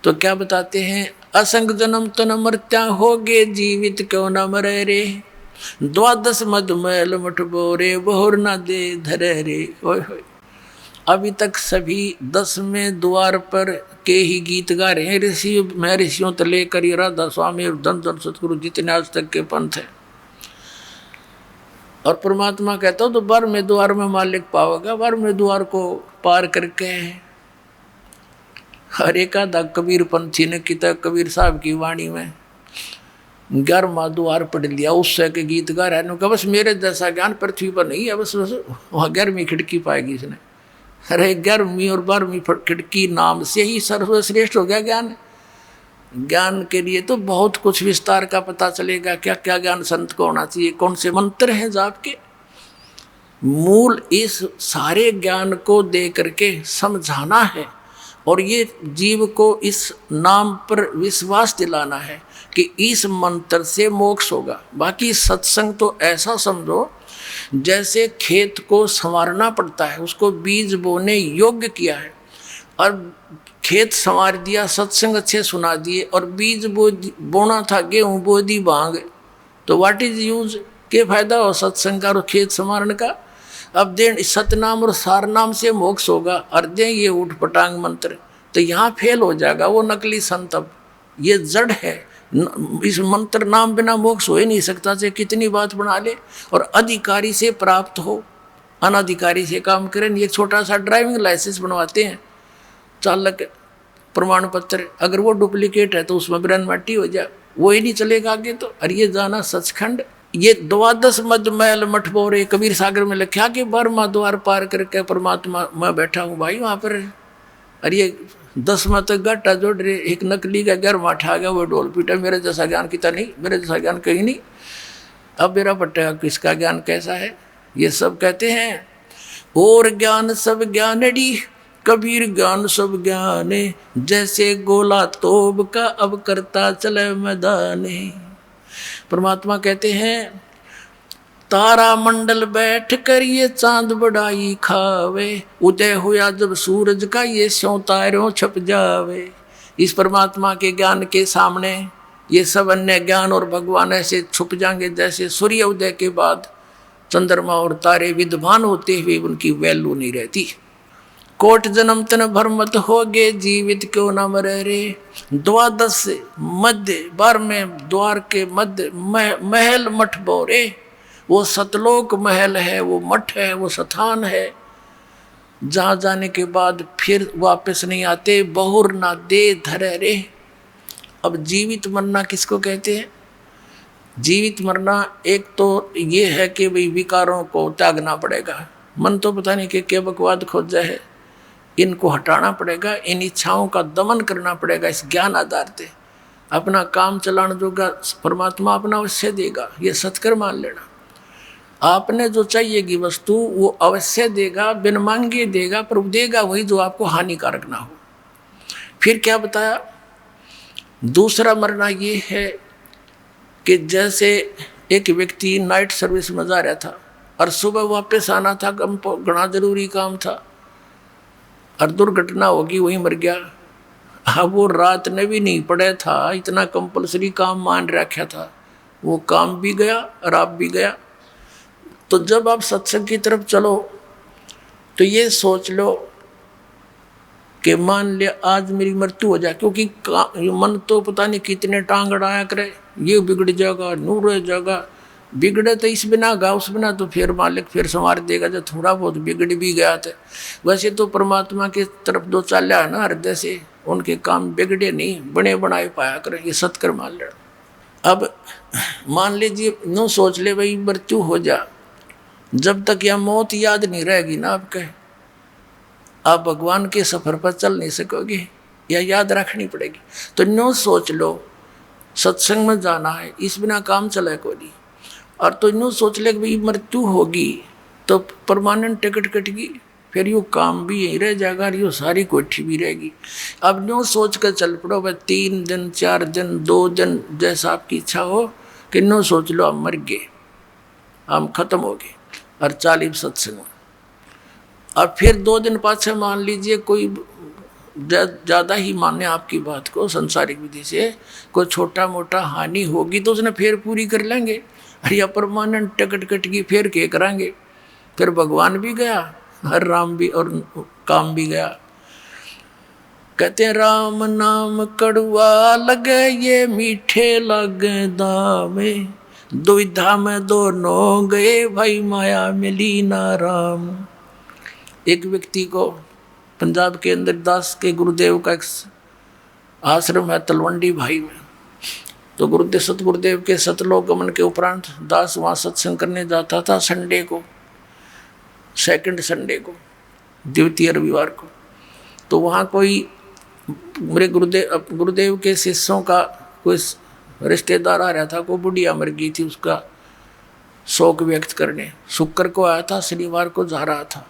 तो क्या बताते हैं, असंग जन्म तन मृत्या होगे, जीवित क्यों न मरे रे, द्वादश मधुमैल मठ बोरे, बहुर न दे धरे रे। ओए होए, अभी तक सभी 10वें द्वार पर के ही गीत गा रहे हैं ऋषि। मैं ऋषियों तो लेकर ये राधा स्वामी और धन धन सतगुरु जितने आज तक के पंथ हैं। और परमात्मा कहता हो तो 12वें द्वार में मालिक पाओगा। 12वें द्वार को पार करके हर एक आधा कबीर पंथी ने किता, कबीर साहब की वाणी में 11वां द्वार पढ़ लिया, उससे के गीत गा रहा है। बस मेरे जैसा ज्ञान पृथ्वी पर नहीं है, बस वहाँ 11वीं खिड़की पाएगी इसने। अरे 11वीं और 12वीं खिड़की नाम से ही सर्वश्रेष्ठ हो गया ज्ञान। ज्ञान के लिए तो बहुत कुछ विस्तार का पता चलेगा, क्या क्या ज्ञान संत को होना चाहिए, कौन से मंत्र हैं जाप के। मूल इस सारे ज्ञान को दे करके समझाना है, और ये जीव को इस नाम पर विश्वास दिलाना है कि इस मंत्र से मोक्ष होगा। बाकी सत्संग तो ऐसा समझो जैसे खेत को संवारना पड़ता है, उसको बीज बोने योग्य किया है, और खेत संवार दिया, सत्संग अच्छे सुना दिए, और बीज बोना था गेहूँ बो दी भांग, तो व्हाट इज यूज, के फायदा हो सत्संग का और खेत संवारने का। अब दे सतनाम और सारनाम से मोक्ष होगा, और दे ये उठ पटांग मंत्र, तो यहाँ फेल हो जाएगा वो नकली संत। अब ये जड़ है, इस मंत्र नाम बिना मोक्ष हो ही नहीं सकता, चाहे कितनी बात बना ले। और अधिकारी से प्राप्त हो, अनधिकारी से काम करें। ये छोटा सा ड्राइविंग लाइसेंस बनवाते हैं, चालक प्रमाण पत्र, अगर वो डुप्लीकेट है तो उसमें बिरन माटी हो जाए, वो ही नहीं चलेगा आगे। तो अरे ये जाना सचखंड, ये द्वादश मधुमैल मठ बोरे, कबीर सागर में लिखा कि 12वां द्वार पार करके परमात्मा मैं बैठा हूँ भाई वहाँ पर। अरे ये 10वां तक घाटा जोड़ रहे, एक नकली का 11वां ठा गया, वो ढोल पीटा। मेरे जैसा ज्ञान किता नहीं, मेरे जैसा ज्ञान कहीं नहीं। अब मेरा पट्टा किसका ज्ञान कैसा है, ये सब कहते हैं। और ज्ञान सब ज्ञानड़ी, कबीर ज्ञान सब ज्ञाने, जैसे गोला तोब का अब करता चले मैदाने। परमात्मा कहते हैं तारा मंडल बैठ कर ये चांद बड़ाई खावे, उदय हुआ जब सूरज का ये स्यों तारों छप जावे। इस परमात्मा के ज्ञान के सामने ये सब अन्य ज्ञान और भगवान ऐसे छुप जाएंगे जैसे सूर्य उदय के बाद चंद्रमा और तारे विद्वान होते हुए उनकी वैल्यू नहीं रहती। कोट जन्म तन भरमत होगे, जीवित क्यों न मरे रे। द्वादश मध्य 12वें द्वार के मध्य महल मठ बोरे। वो सतलोक महल है, वो मठ है, वो स्थान है जहाँ जाने के बाद फिर वापस नहीं आते। बहुर ना दे धरे रे। अब जीवित मरना किसको कहते हैं? जीवित मरना एक तो ये है कि भाई विकारों को त्यागना पड़ेगा। मन तो पता नहीं कि बकवाद खोजा है, इनको हटाना पड़ेगा, इन इच्छाओं का दमन करना पड़ेगा। इस ज्ञान आधार से अपना काम चलाना जोगा परमात्मा अपना अवश्य देगा, ये सत्कर मान लेना। आपने जो चाहिएगी वस्तु वो अवश्य देगा, बिन मांगे देगा, पर देगा वही जो आपको हानिकारक ना हो। फिर क्या बताया? दूसरा मरना ये है कि जैसे एक व्यक्ति नाइट सर्विस में जा रहा था और सुबह वापस आना था, घना जरूरी काम था और दुर्घटना होगी, वही मर गया। अब वो रात ने भी नहीं पड़ा था, इतना कंपलसरी काम मान रखा था, वो काम भी गया और आप भी गया। तो जब आप सत्संग की तरफ चलो तो ये सोच लो कि मान लिया आज मेरी मृत्यु हो जाए, क्योंकि मन तो पता नहीं कितने टांग अड़ाया करे, ये बिगड़ जाएगा, नूर रह जाएगा। बिगड़े तो इस बिना गा उस बिना तो फिर मालिक फिर संवार देगा, जब थोड़ा बहुत बिगड़ भी गया था। वैसे तो परमात्मा की तरफ दो चाल्या है ना हृदय से, उनके काम बिगड़े नहीं, बने बनाए पाया करें, ये सत्कर मान लेना। अब मान लीजिए नो सोच ले भाई मृत्यु हो जा, जब तक यह मौत याद नहीं रहेगी ना आपके, आप भगवान के सफर पर चल नहीं सकोगे, या याद रखनी पड़ेगी। तो नो सोच लो सत्संग में जाना है, इस बिना काम चले को नहीं। और तो नो सोच ले कि भाई मृत्यु होगी तो परमानेंट टिकट कटेगी, फिर यू काम भी यहीं रह जाएगा और यू सारी कोठी भी रहेगी। अब नो सोच कर चल पड़ो भाई 3 दिन 4 दिन 2 दिन जैसा आपकी इच्छा हो, कि नो सोच लो हम मर गए, हम खत्म हो गए और 40 सत्संग में। और फिर 2 दिन पाछे मान लीजिए कोई ज़्यादा ही माने आपकी बात को संसारिक विधि से, कोई छोटा मोटा हानि होगी तो उसने फिर पूरी कर लेंगे। अरे या परमानेंट टिकट कटगी फिर क्या कराएंगे, फिर भगवान भी गया और राम भी और काम भी गया। कहते हैं राम नाम कड़वा लगे ये मीठे लगे दामे, दुविधा में दोनों गए भाई माया मिली ना राम। एक व्यक्ति को पंजाब के अंदर दास के गुरुदेव का एक आश्रम है तलवंडी भाई में, तो गुरुदेव सतगुरुदेव के सतलोक गमन के उपरांत दास वहाँ सत्संग करने जाता था संडे को, सेकंड संडे को, द्वितीय रविवार को। तो वहाँ कोई मेरे गुरुदेव के शिष्यों का कोई रिश्तेदार आ रहा था, कोई बुढ़िया मर गई थी, उसका शोक व्यक्त करने शुक्र को आया था, शनिवार को जा रहा था।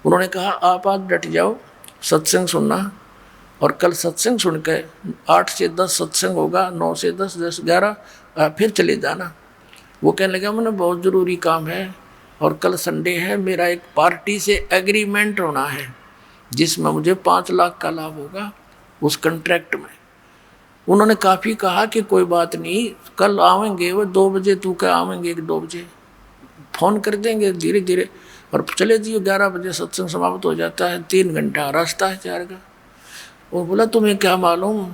उन्होंने कहा आप आज डट जाओ, सत्संग सुनना, और कल सत्संग सुन के 8 से 10 सत्संग होगा, 9 से 10 10 11 फिर चले जाना। वो कहने लगा मैंने बहुत ज़रूरी काम है और कल संडे है, मेरा एक पार्टी से एग्रीमेंट होना है जिसमें मुझे 5 लाख का लाभ होगा उस कंट्रैक्ट में। उन्होंने काफ़ी कहा कि कोई बात नहीं, कल आवेंगे वो 2 बजे, तू क्या आवेंगे 1-2 बजे, फ़ोन कर देंगे धीरे धीरे, और चले जाइए 11 बजे सत्संग समाप्त हो जाता है, 3 घंटा रास्ता है 4 का। वो बोला तुम्हें क्या मालूम,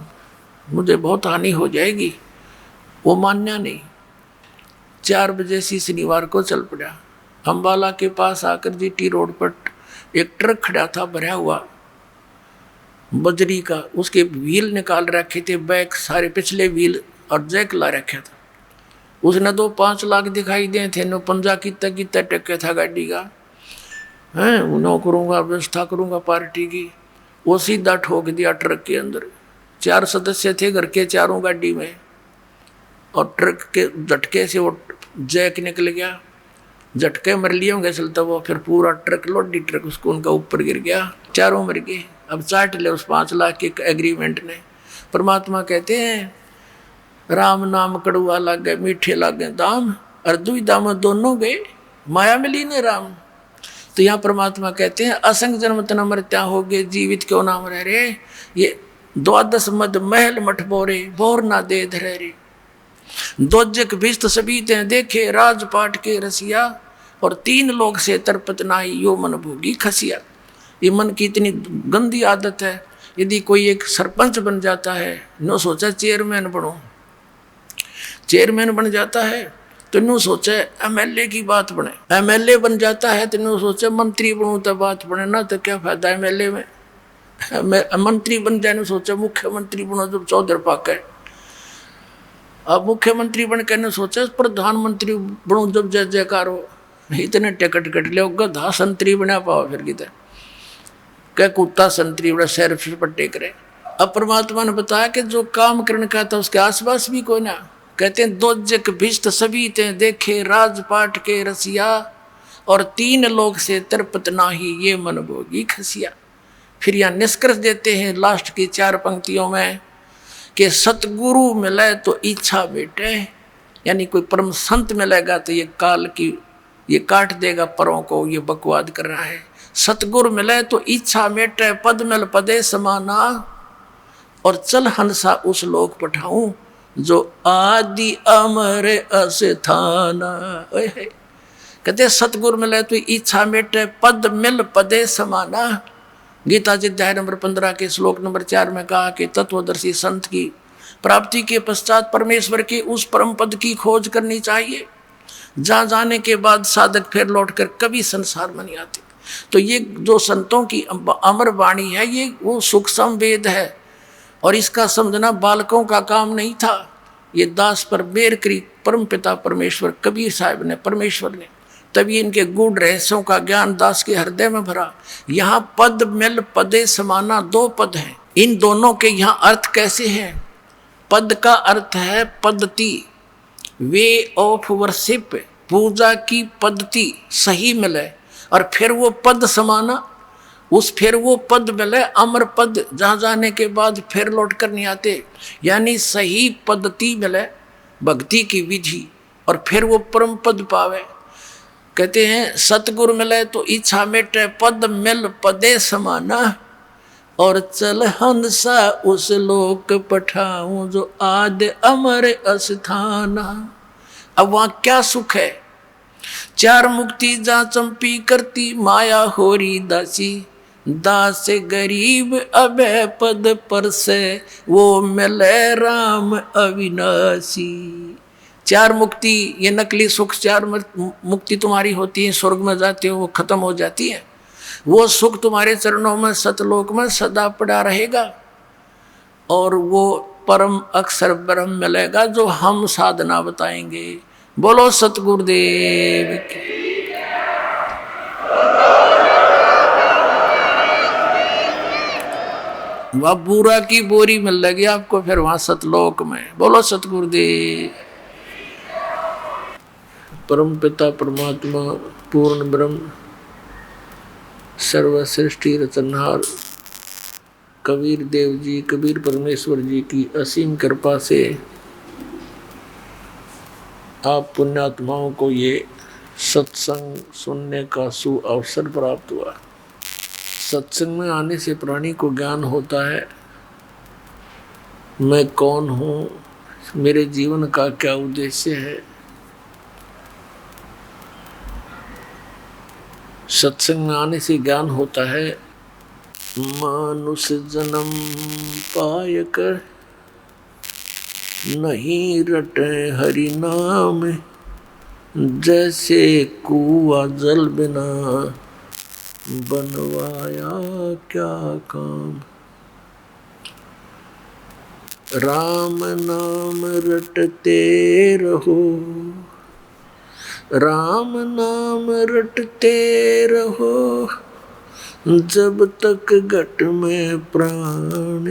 मुझे बहुत हानि हो जाएगी। वो मान्या नहीं, 4 बजे से शनिवार को चल पड़ा। अम्बाला के पास आकर जीटी रोड पर एक ट्रक खड़ा था भरा हुआ बजरी का, उसके व्हील निकाल रखे थे, बैक सारे पिछले व्हील और जैक ला रखा था। उसने तो 5 लाख दिखाई दिए थे, नो पंजा कितना टक्के था गाड़ी का, हैं नो करूँगा व्यवस्था करूँगा पार्टी की। वो सीधा ठोक दिया ट्रक के अंदर। 4 सदस्य थे घर के, चारों गाड़ी में, और ट्रक के झटके से वो जैक निकल गया, झटके मर लिए होंगे चलता वो, फिर पूरा ट्रक लोडी ट्रक उसको उनका ऊपर गिर गया, चारों मर गए। अब चाट ले उस 5 लाख के एग्रीमेंट ने। परमात्मा कहते हैं राम नाम कड़वा लागे मीठे लागे दाम, और दुविधा में दोनों गए, माया में लीन है राम। तो यहाँ परमात्मा कहते हैं असंग जन्म तना मृत्या हो गए, जीवित क्यों नाम रह रे, ये द्वादश मद महल मठ बोरे, बोर ना दे धरे रे। दोजक भिस्त सभी ते देखे, राजपाट के रसिया, और 3 लोग से तरपत नाई, यो मन भोगी खसिया। ये मन की इतनी गंदी आदत है, यदि कोई एक सरपंच बन जाता है, नो सोचा चेयरमैन बनो, चेयरमैन बन जाता है तो नो सोचे एमएलए की बात बने, एमएलए बन जाता है तो नो सोचे मंत्री बनूं तो बात बने ना, तो क्या फायदा एमएलए में। मंत्री बन जाने सोचे मुख्यमंत्री बनो जब चौधर पाके, अब मुख्यमंत्री बन के ने सोचे प्रधानमंत्री बनूं जब जय जयकार हो। इतने टिकट कट ले, गधा संतरी बना पाओ फिर कितने क्या कुत्ता संतरी बड़ा सैर पर टेक रहे। अब परमात्मा ने बताया कि जो काम करने का था उसके आसपास भी कोई ना। कहते हैं दोजक भिष्ट सभी ते देखे, राजपाट के रसिया, और 3 लोग से तरपत नाही, ये मन भोगी खसिया। फिर यहाँ निष्कर्ष देते हैं लास्ट की 4 पंक्तियों में कि सतगुरु मिले तो इच्छा बेटे, यानी कोई परम संत मिलेगा तो ये काल की ये काट देगा परों को, ये बकवाद कर रहा है। सतगुरु मिले तो इच्छा मेटे, पद मिल पदे समाना, और चल हंसा उस लोक पठाऊं, जो आदि अमर अस्थाना। कहते सतगुरु मिले तो इच्छा मेटे, पद मिल पदे समाना। गीता जी अध्याय नंबर 15 के श्लोक नंबर 4 में कहा कि तत्वदर्शी संत की प्राप्ति के पश्चात परमेश्वर के उस परम पद की खोज करनी चाहिए, जहाँ जाने के बाद साधक फिर लौटकर कभी संसार में नहीं आते। तो ये जो संतों की अमर वाणी है, ये वो सूक्ष्म वेद है, और इसका समझना बालकों का काम नहीं था। ये दास पर बेर करी परम पिता परमेश्वर कबीर साहब ने, परमेश्वर ने, तभी इनके गूढ़ रहस्यों का ज्ञान दास के हृदय में भरा। यहाँ पद मिल पदे समाना 2 पद हैं, इन दोनों के यहाँ अर्थ कैसे हैं। पद का अर्थ है पद्धति, वे ऑफ वर्शिप, पूजा की पद्धति सही मिले, और फिर वो पद समाना, फिर वो पद मिले अमर पद, जहाँ जाने के बाद फिर लौट कर नहीं आते, यानी सही पद्धति मिले भक्ति की विधि, और फिर वो परम पद पावे। कहते हैं सतगुरु मिले तो इच्छा मेटे, पद मिल पदे समाना, और चल हंसा उस लोक पठाऊं, जो आदि अमर अस्थाना। अब वहाँ क्या सुख है। 4 मुक्ति जा चंपी करती, माया होरी दासी, दास गरीब अभय पद पर से, वो मिले राम अविनाशी। 4 मुक्ति, ये नकली सुख 4 मुक्ति तुम्हारी होती है, स्वर्ग में जाते हो वो खत्म हो जाती है। वो सुख तुम्हारे चरणों में सतलोक में सदा पड़ा रहेगा, और वो परम अक्षर ब्रह्म मिलेगा जो हम साधना बताएंगे। बोलो सतगुरुदेव की। वह बूरा की बोरी मिल लगी आपको फिर वहां सतलोक में। बोलो सतगुरुदेव। परम पिता परमात्मा पूर्ण ब्रह्म सर्व सृष्टि रचनहार कबीर देव जी, कबीर परमेश्वर जी की असीम कृपा से आप पुण्यात्माओं को ये सत्संग सुनने का सु अवसर प्राप्त हुआ। सत्संग में आने से प्राणी को ज्ञान होता है, मैं कौन हूँ, मेरे जीवन का क्या उद्देश्य है। सत्संग में आने से ज्ञान होता है, मानुष जन्म पाय कर नहीं रटे हरि नाम, जैसे कुआ जल बिना बनवाया क्या काम। राम नाम रटते रहो, राम नाम रटते रहो, जब तक घट में प्राण,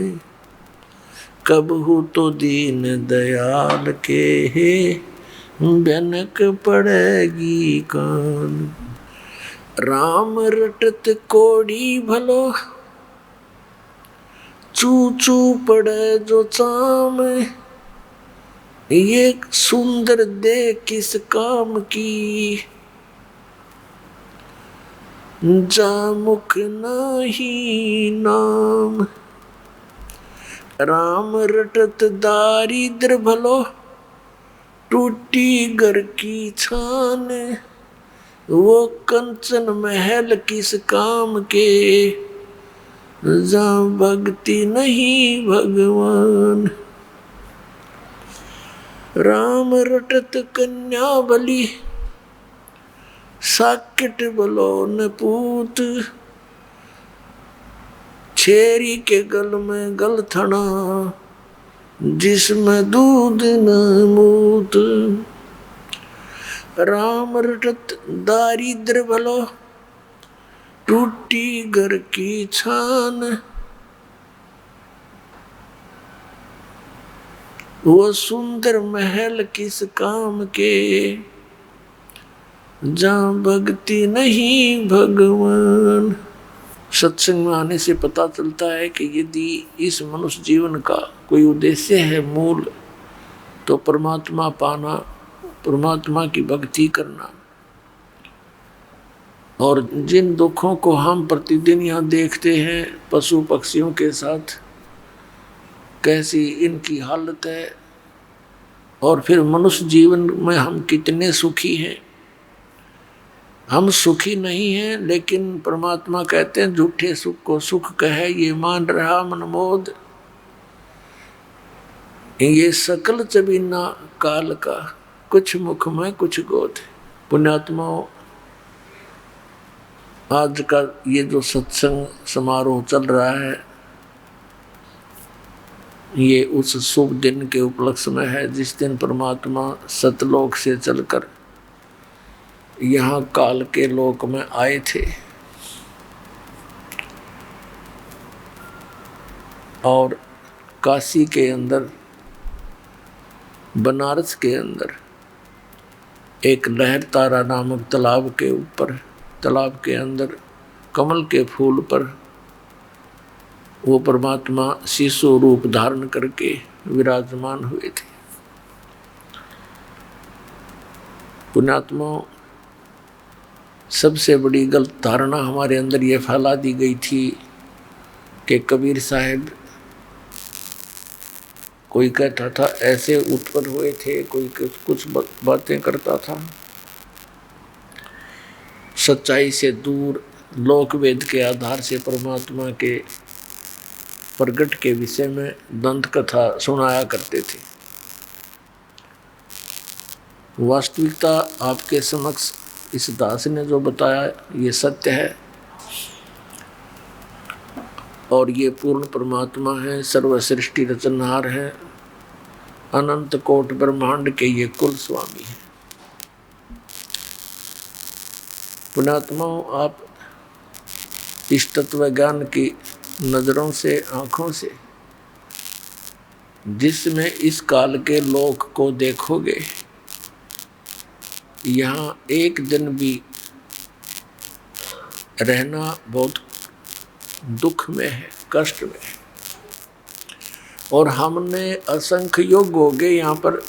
कब हो तो दीन दयाल के हे भनक पड़ेगी कान। राम रटत कोड़ी भलो, चू चू पड़े जो चाम, ये सुंदर दे किस काम की, जा मुख नाही नाम। राम रटत दारिद्र भलो, टूटी घर की छान। वो कंचन महल किस काम के, जा भक्ति नहीं भगवान। राम रटत कन्या बलि, साकिट बलो न पूत। छेरी के गल में गल थना, जिसमें दूध न मूत। राम रटत दारिद्र भलो, टूटी घर की छान। वो सुंदर महल किस काम के, जहाँ भक्ति नहीं भगवान। सत्संग में आने से पता चलता है कि यदि इस मनुष्य जीवन का कोई उद्देश्य है मूल, तो परमात्मा पाना, परमात्मा की भक्ति करना। और जिन दुखों को हम प्रतिदिन यहाँ देखते हैं पशु पक्षियों के साथ, कैसी इनकी हालत है, और फिर मनुष्य जीवन में हम कितने सुखी हैं। हम सुखी नहीं हैं, लेकिन परमात्मा कहते हैं झूठे सुख को सुख कहे ये मान रहा मनमोद। ये सकल चबीना काल का, कुछ मुख में कुछ गोद। पुण्यात्माओं, आज का ये जो सत्संग समारोह चल रहा है, ये उस शुभ दिन के उपलक्ष्य में है जिस दिन परमात्मा सतलोक से चलकर यहाँ काल के लोक में आए थे। और काशी के अंदर, बनारस के अंदर एक लहर तारा नामक तालाब के ऊपर, तालाब के अंदर कमल के फूल पर वो परमात्मा शिशु रूप धारण करके विराजमान हुए थे। पुण्यात्माओं, सबसे बड़ी गलत धारणा हमारे अंदर ये फैला दी गई थी कि कबीर साहब, कोई कहता था ऐसे उत्पन्न हुए थे, कोई कुछ बातें करता था। सच्चाई से दूर लोक वेद के आधार से परमात्मा के प्रगट के विषय में दंत कथा सुनाया करते थे। वास्तविकता आपके समक्ष इस दास ने जो बताया ये सत्य है, और ये पूर्ण परमात्मा है, सर्व सृष्टि रचनहार है, अनंत कोट ब्रह्मांड के ये कुल स्वामी हैं। पुण्यात्माओं, आप इस तत्व ज्ञान की नजरों से, आंखों से, जिसमें इस काल के लोक को देखोगे, यहाँ एक दिन भी रहना बहुत दुख में है, कष्ट में है। और हमने असंख्य योग हो गए यहाँ पर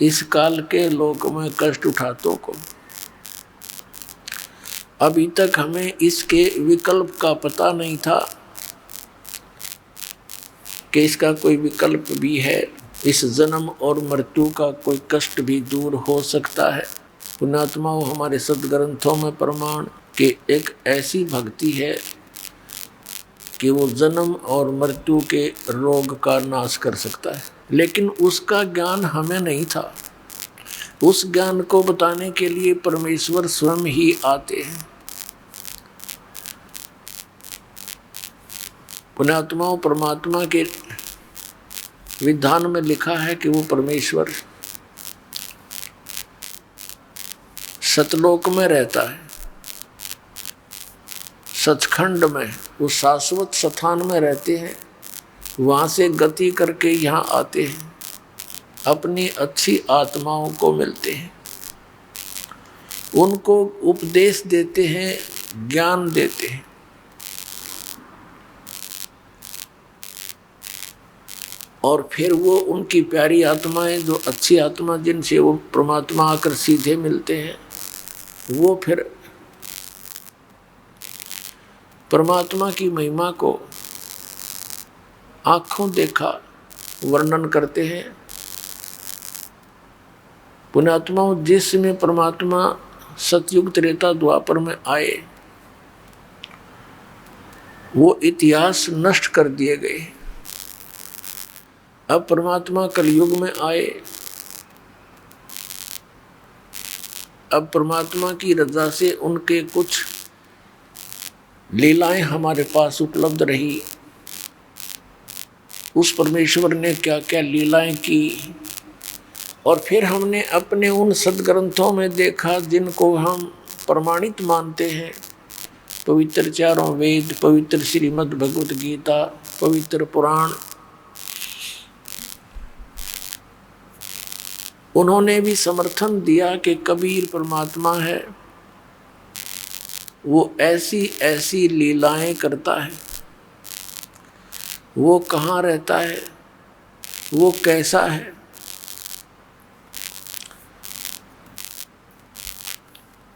इस काल के लोक में कष्ट उठातों को। अभी तक हमें इसके विकल्प का पता नहीं था कि इसका कोई विकल्प भी है, इस जन्म और मृत्यु का कोई कष्ट भी दूर हो सकता है। पुण्यात्माओं, हमारे सदग्रंथों में प्रमाण कि एक ऐसी भक्ति है कि वो जन्म और मृत्यु के रोग का नाश कर सकता है, लेकिन उसका ज्ञान हमें नहीं था। उस ज्ञान को बताने के लिए परमेश्वर स्वयं ही आते हैं। पुण्यात्माओं, परमात्मा के विधान में लिखा है कि वो परमेश्वर सतलोक में रहता है, सचखंड में, वो शाश्वत स्थान में रहते हैं। वहाँ से गति करके यहाँ आते हैं, अपनी अच्छी आत्माओं को मिलते हैं, उनको उपदेश देते हैं, ज्ञान देते हैं। और फिर वो उनकी प्यारी आत्माएं, जो अच्छी आत्मा जिनसे वो परमात्मा आकर सीधे मिलते हैं, वो फिर परमात्मा की महिमा को आंखों देखा वर्णन करते हैं। पुण्यात्माओं, जिस समय परमात्मा सतयुग त्रेता द्वापर में आए, वो इतिहास नष्ट कर दिए गए। अब परमात्मा कलयुग में आए। अब परमात्मा की रजा से उनके कुछ लीलाएं हमारे पास उपलब्ध रही। उस परमेश्वर ने क्या क्या लीलाएं की, और फिर हमने अपने उन सदग्रंथों में देखा जिनको हम प्रमाणित मानते हैं, पवित्र चारों वेद, पवित्र श्रीमद् भगवत गीता, पवित्र पुराण, उन्होंने भी समर्थन दिया कि कबीर परमात्मा है, वो ऐसी ऐसी लीलाएं करता है, वो कहाँ रहता है, वो कैसा है।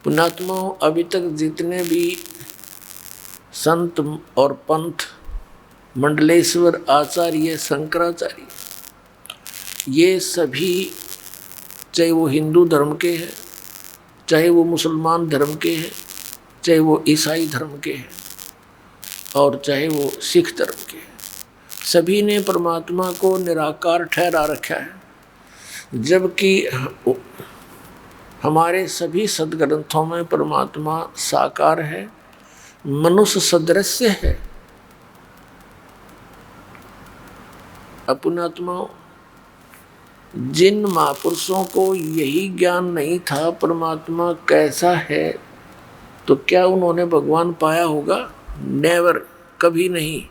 पुण्यात्माओं, अभी तक जितने भी संत और पंथ, मंडलेश्वर आचार्य, शंकराचार्य, ये सभी चाहे वो हिंदू धर्म के हैं, चाहे वो मुसलमान धर्म के हैं, चाहे वो ईसाई धर्म के हैं, और चाहे वो सिख धर्म के हैं, सभी ने परमात्मा को निराकार ठहरा रखा है। जबकि हमारे सभी सदग्रंथों में परमात्मा साकार है, मनुष्य सदृश्य है। पुण्यात्माओं, जिन महापुरुषों को यही ज्ञान नहीं था परमात्मा कैसा है, तो क्या उन्होंने भगवान पाया होगा? नेवर, कभी नहीं।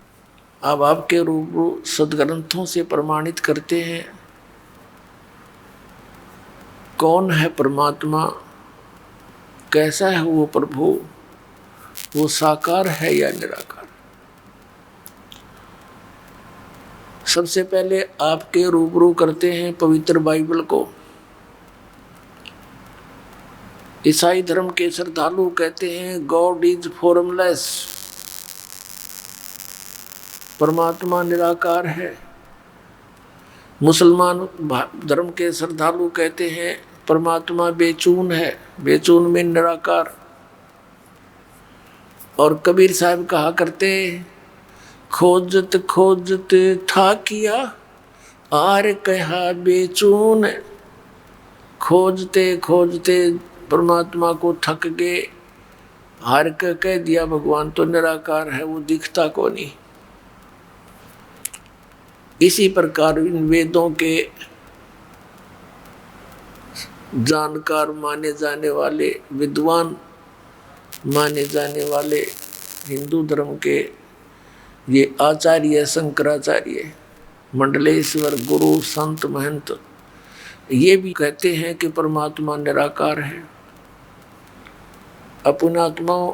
अब आपके रूबरू सदग्रंथों से प्रमाणित करते हैं कौन है परमात्मा, कैसा है वो प्रभु, वो साकार है या निराकार। सबसे पहले आपके रूबरू करते हैं पवित्र बाइबल को। ईसाई धर्म के श्रद्धालु कहते हैं गॉड इज फॉर्मलेस, परमात्मा निराकार है। मुसलमान धर्म के श्रद्धालु कहते हैं परमात्मा बेचून है, बेचून में निराकार। और कबीर साहब कहा करते खोजत खोजत था किया आर कहा बेचून। खोजते खोजते परमात्मा को थक गए, हार के कह दिया भगवान तो निराकार है, वो दिखता को नहीं। इसी प्रकार इन वेदों के जानकार माने जाने वाले, विद्वान माने जाने वाले हिंदू धर्म के ये आचार्य, शंकराचार्य, मंडलेश्वर, गुरु, संत, महंत, ये भी कहते हैं कि परमात्मा निराकार है। पुण्यात्माओं,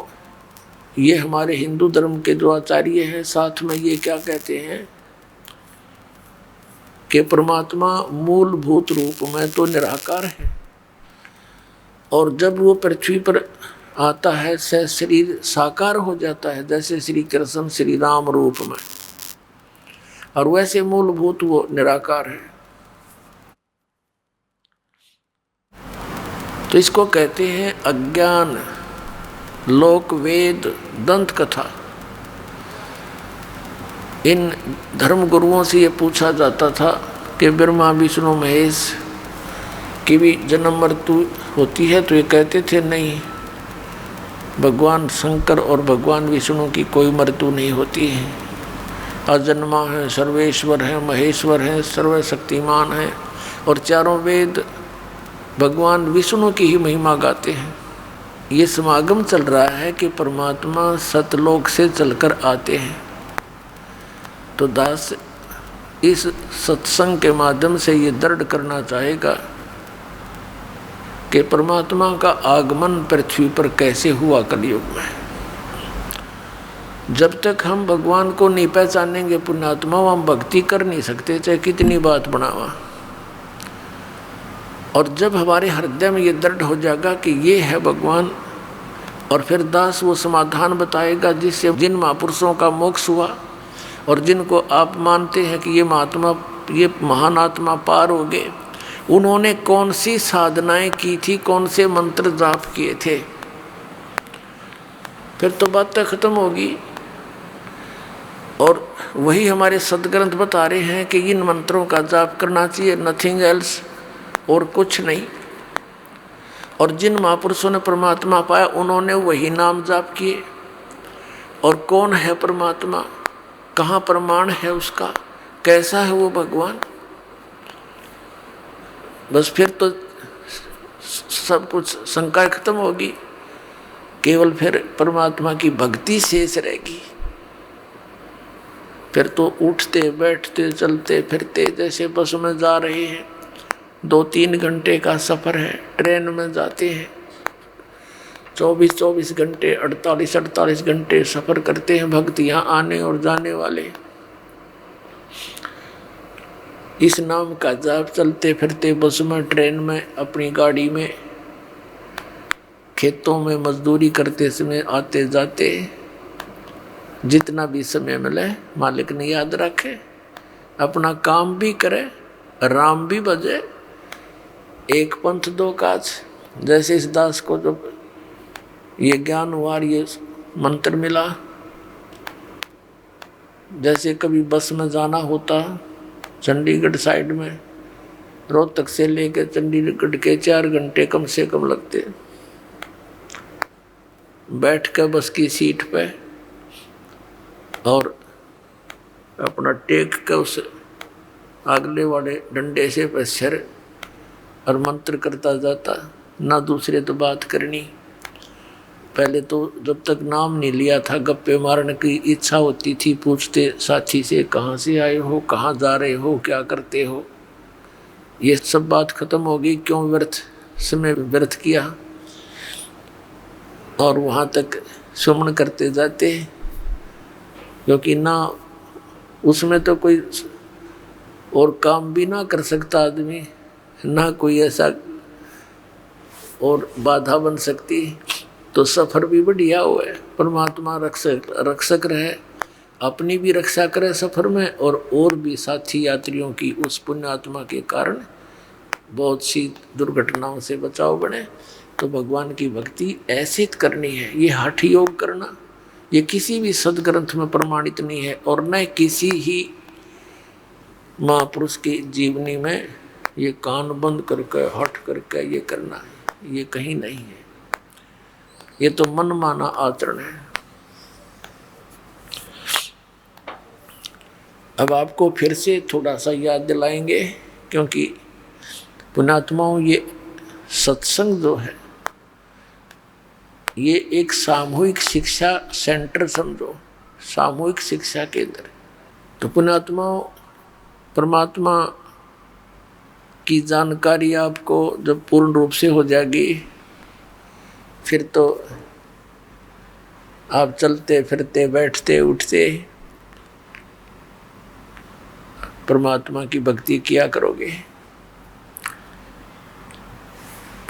ये हमारे हिंदू धर्म के जो आचार्य हैं, साथ में ये क्या कहते हैं कि परमात्मा मूलभूत रूप में तो निराकार है, और जब वो पृथ्वी पर आता है से शरीर साकार हो जाता है, जैसे श्री कृष्ण श्री राम रूप में, और वैसे मूलभूत वो निराकार है। तो इसको कहते हैं अज्ञान, लोक वेद, दंत कथा। इन धर्म गुरुओं से ये पूछा जाता था कि ब्रह्मा विष्णु महेश की भी जन्म मृत्यु होती है, तो ये कहते थे नहीं, भगवान शंकर और भगवान विष्णु की कोई मृत्यु नहीं होती है, अजन्मा है, सर्वेश्वर है, महेश्वर है, सर्वशक्तिमान है। और चारों वेद भगवान विष्णु की ही महिमा गाते हैं। ये समागम चल रहा है कि परमात्मा सतलोक से चलकर आते हैं। तो दास इस सत्संग के माध्यम से ये दृढ़ करना चाहेगा कि परमात्मा का आगमन पृथ्वी पर कैसे हुआ कलयुग में। जब तक हम भगवान को नहीं पहचानेंगे पुण्यात्मा, हम भक्ति कर नहीं सकते, चाहे कितनी बात बनावा। और जब हमारे हृदय में ये दृढ़ हो जाएगा कि ये है भगवान, और फिर दास वो समाधान बताएगा जिससे जिन महापुरुषों का मोक्ष हुआ और जिनको आप मानते हैं कि ये महात्मा, ये महान आत्मा पार हो गए, उन्होंने कौन सी साधनाएं की थी, कौन से मंत्र जाप किए थे, फिर तो बातें खत्म होगी। और वही हमारे सदग्रंथ बता रहे हैं कि इन मंत्रों का जाप करना चाहिए, नथिंग एल्स, और कुछ नहीं। और जिन महापुरुषों ने परमात्मा पाया उन्होंने वही नाम जाप किए। और कौन है परमात्मा, कहाँ प्रमाण है उसका, कैसा है वो भगवान, बस फिर तो सब कुछ शंका खत्म होगी, केवल फिर परमात्मा की भक्ति शेष रहेगी। फिर तो उठते बैठते चलते फिरते जैसे बस में जा रहे हैं, 2-3 घंटे का सफ़र है, ट्रेन में जाते हैं, 24-24 घंटे 48-48 घंटे सफ़र करते हैं भक्तियाँ आने और जाने वाले। इस नाम का जाप चलते फिरते बस में, ट्रेन में, अपनी गाड़ी में, खेतों में मजदूरी करते समय, आते जाते, जितना भी समय मिले मालिक ने याद रखे, अपना काम भी करे, राम भी बजे, एक पंथ दो काज। जैसे इस दास को जब ये ज्ञान हुआ, ये मंत्र मिला, जैसे कभी बस में जाना होता, चंडीगढ़ साइड में, रोहतक से लेकर चंडीगढ़ के 4 घंटे कम से कम लगते, बैठ कर बस की सीट पे और अपना टेक कर उस अगले वाले डंडे से पैर और मंत्र करता जाता, ना दूसरे तो बात करनी। पहले तो जब तक नाम नहीं लिया था, गप्पे मारने की इच्छा होती थी, पूछते साथी से कहाँ से आए हो, कहाँ जा रहे हो, क्या करते हो, ये सब बात खत्म हो गई। क्यों व्यर्थ समय व्यर्थ किया, और वहाँ तक सुमन करते जाते, क्योंकि ना उसमें तो कोई और काम भी ना कर सकता आदमी, ना कोई ऐसा और बाधा बन सकती, तो सफ़र भी बढ़िया हुआ है। परमात्मा रक्षक रहे, अपनी भी रक्षा करे सफ़र में, और भी साथी यात्रियों की उस पुण्यात्मा के कारण बहुत सी दुर्घटनाओं से बचाव बने। तो भगवान की भक्ति ऐसे करनी है, ये हठ योग करना, ये किसी भी सदग्रंथ में प्रमाणित नहीं है, और न किसी ही महापुरुष की जीवनी में ये कान बंद करके हट करके ये करना है, ये कहीं नहीं है। ये तो मनमाना आचरण है। अब आपको फिर से थोड़ा सा याद दिलाएंगे, क्योंकि पुण्यात्माओं, ये सत्संग जो है ये एक सामूहिक शिक्षा सेंटर समझो, सामूहिक शिक्षा केंद्र। तो पुण्यात्माओं, परमात्मा की जानकारी आपको जब पूर्ण रूप से हो जाएगी, फिर तो आप चलते फिरते बैठते उठते परमात्मा की भक्ति किया करोगे।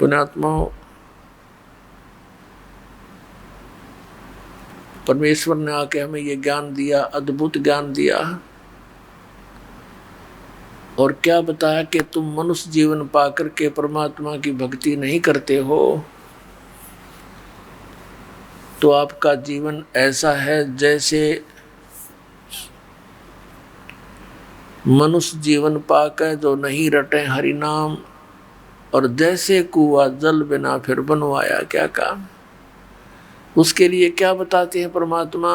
पुण्यात्माओं, परमेश्वर ने आके हमें ये ज्ञान दिया, अद्भुत ज्ञान दिया, और क्या बताया कि तुम मनुष्य जीवन पाकर के परमात्मा की भक्ति नहीं करते हो, तो आपका जीवन ऐसा है जैसे मनुष्य जीवन पाकर जो नहीं रटे हरि नाम, और जैसे कुआ जल बिना फिर बनवाया क्या काम। उसके लिए क्या बताते हैं परमात्मा,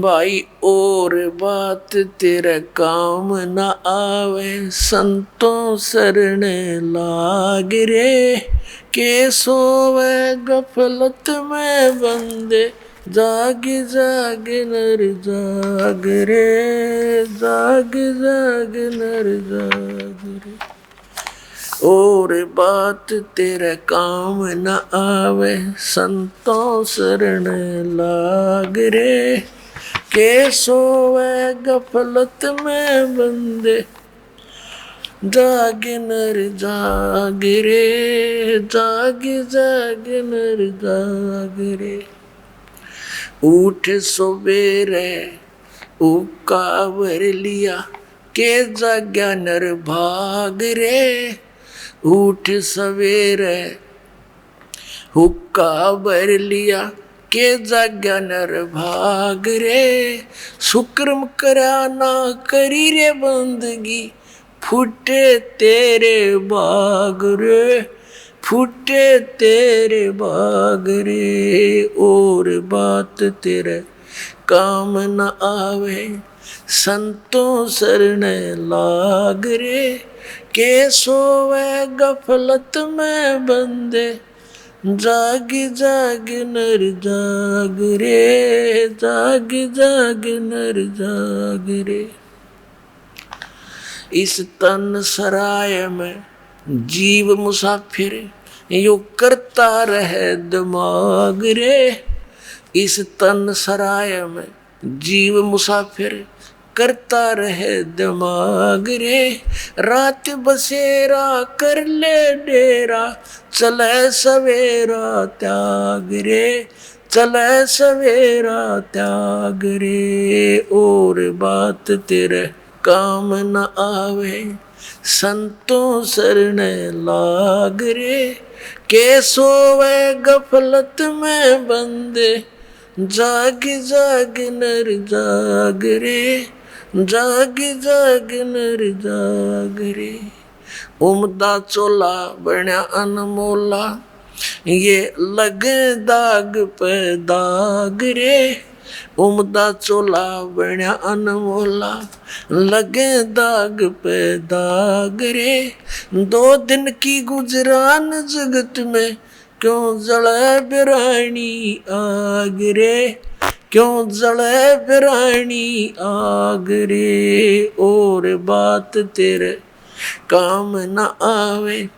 भाई और बात तेरे काम न आवे, संतों शरण लाग रे, के सोवे गफलत में बंदे, जाग जाग नर जाग रे, जाग जाग नर जाग रे। और बात तेरे काम न आवे, संतों शरण लाग रे। के सोवे गफलत में बंदे, जाग नर जाग रे, जाग जाग नर जाग रे। उठ सवेरे उकावर लिया, के जाग्या नर भाग रे। उठ सवेरे हुक्का भर लिया, के जाग्या नर भाग रे। शुक्रम करा ना करी रे बंदगी, फूटे तेरे बाग रे, फूटे तेरे बाग रे। और बात तेरे काम न आवे, संतों शरण लाग रे। के सोवे गफलत में बंदे, जाग जाग नर जाग रे, जाग जाग नर जाग रे। इस तन सराय में जीव मुसाफिर, यो करता रहे दिमाग रे। इस तन सराय में जीव मुसाफिर, करता रहे दिमाग रे। रात बसेरा कर ले डेरा, चले सवेरा त्याग रे, चले सवेरा त्याग रे। और बात तेरे काम न आवे, संतों शरण लाग रे। के सोवे गफलत में बंदे, जाग जाग नर जाग रे, जाग जाग नर जाग रे। उमदा चोला बण्या अनमोला, ये लगे दाग पे दाग रे। उमदा चोला बण्या अनमोला, लगे दाग पे दाग रे। 2 दिन की गुजरान जगत में, क्यों जले बिरानी आग रे, क्यों जले बिरानी आग रे। और बात तेरे काम न आवे,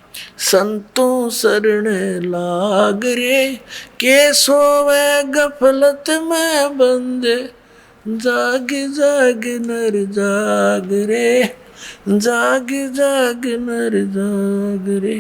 संतों शरण लाग रे। के सोवे गफलत में बंदे, जाग जाग नर जाग रे, जाग जाग नर जाग रे।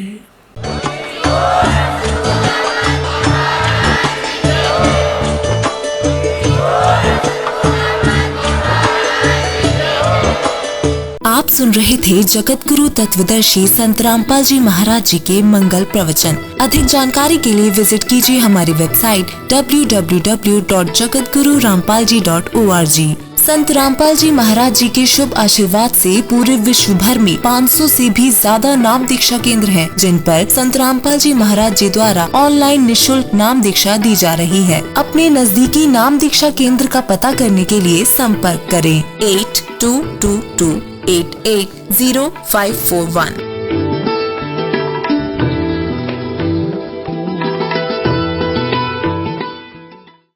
आप सुन रहे थे जगत गुरु तत्वदर्शी संत रामपाल जी महाराज जी के मंगल प्रवचन। अधिक जानकारी के लिए विजिट कीजिए हमारी वेबसाइट www.jagatgururampalji.org। संत रामपाल जी महाराज जी के शुभ आशीर्वाद से पूरे विश्व भर में 500 से भी ज्यादा नाम दीक्षा केंद्र हैं, जिन पर संत रामपाल जी महाराज जी द्वारा ऑनलाइन निशुल्क नाम दीक्षा दी जा रही है। अपने नजदीकी नाम दीक्षा केंद्र का पता करने के लिए संपर्क करें 8222880541।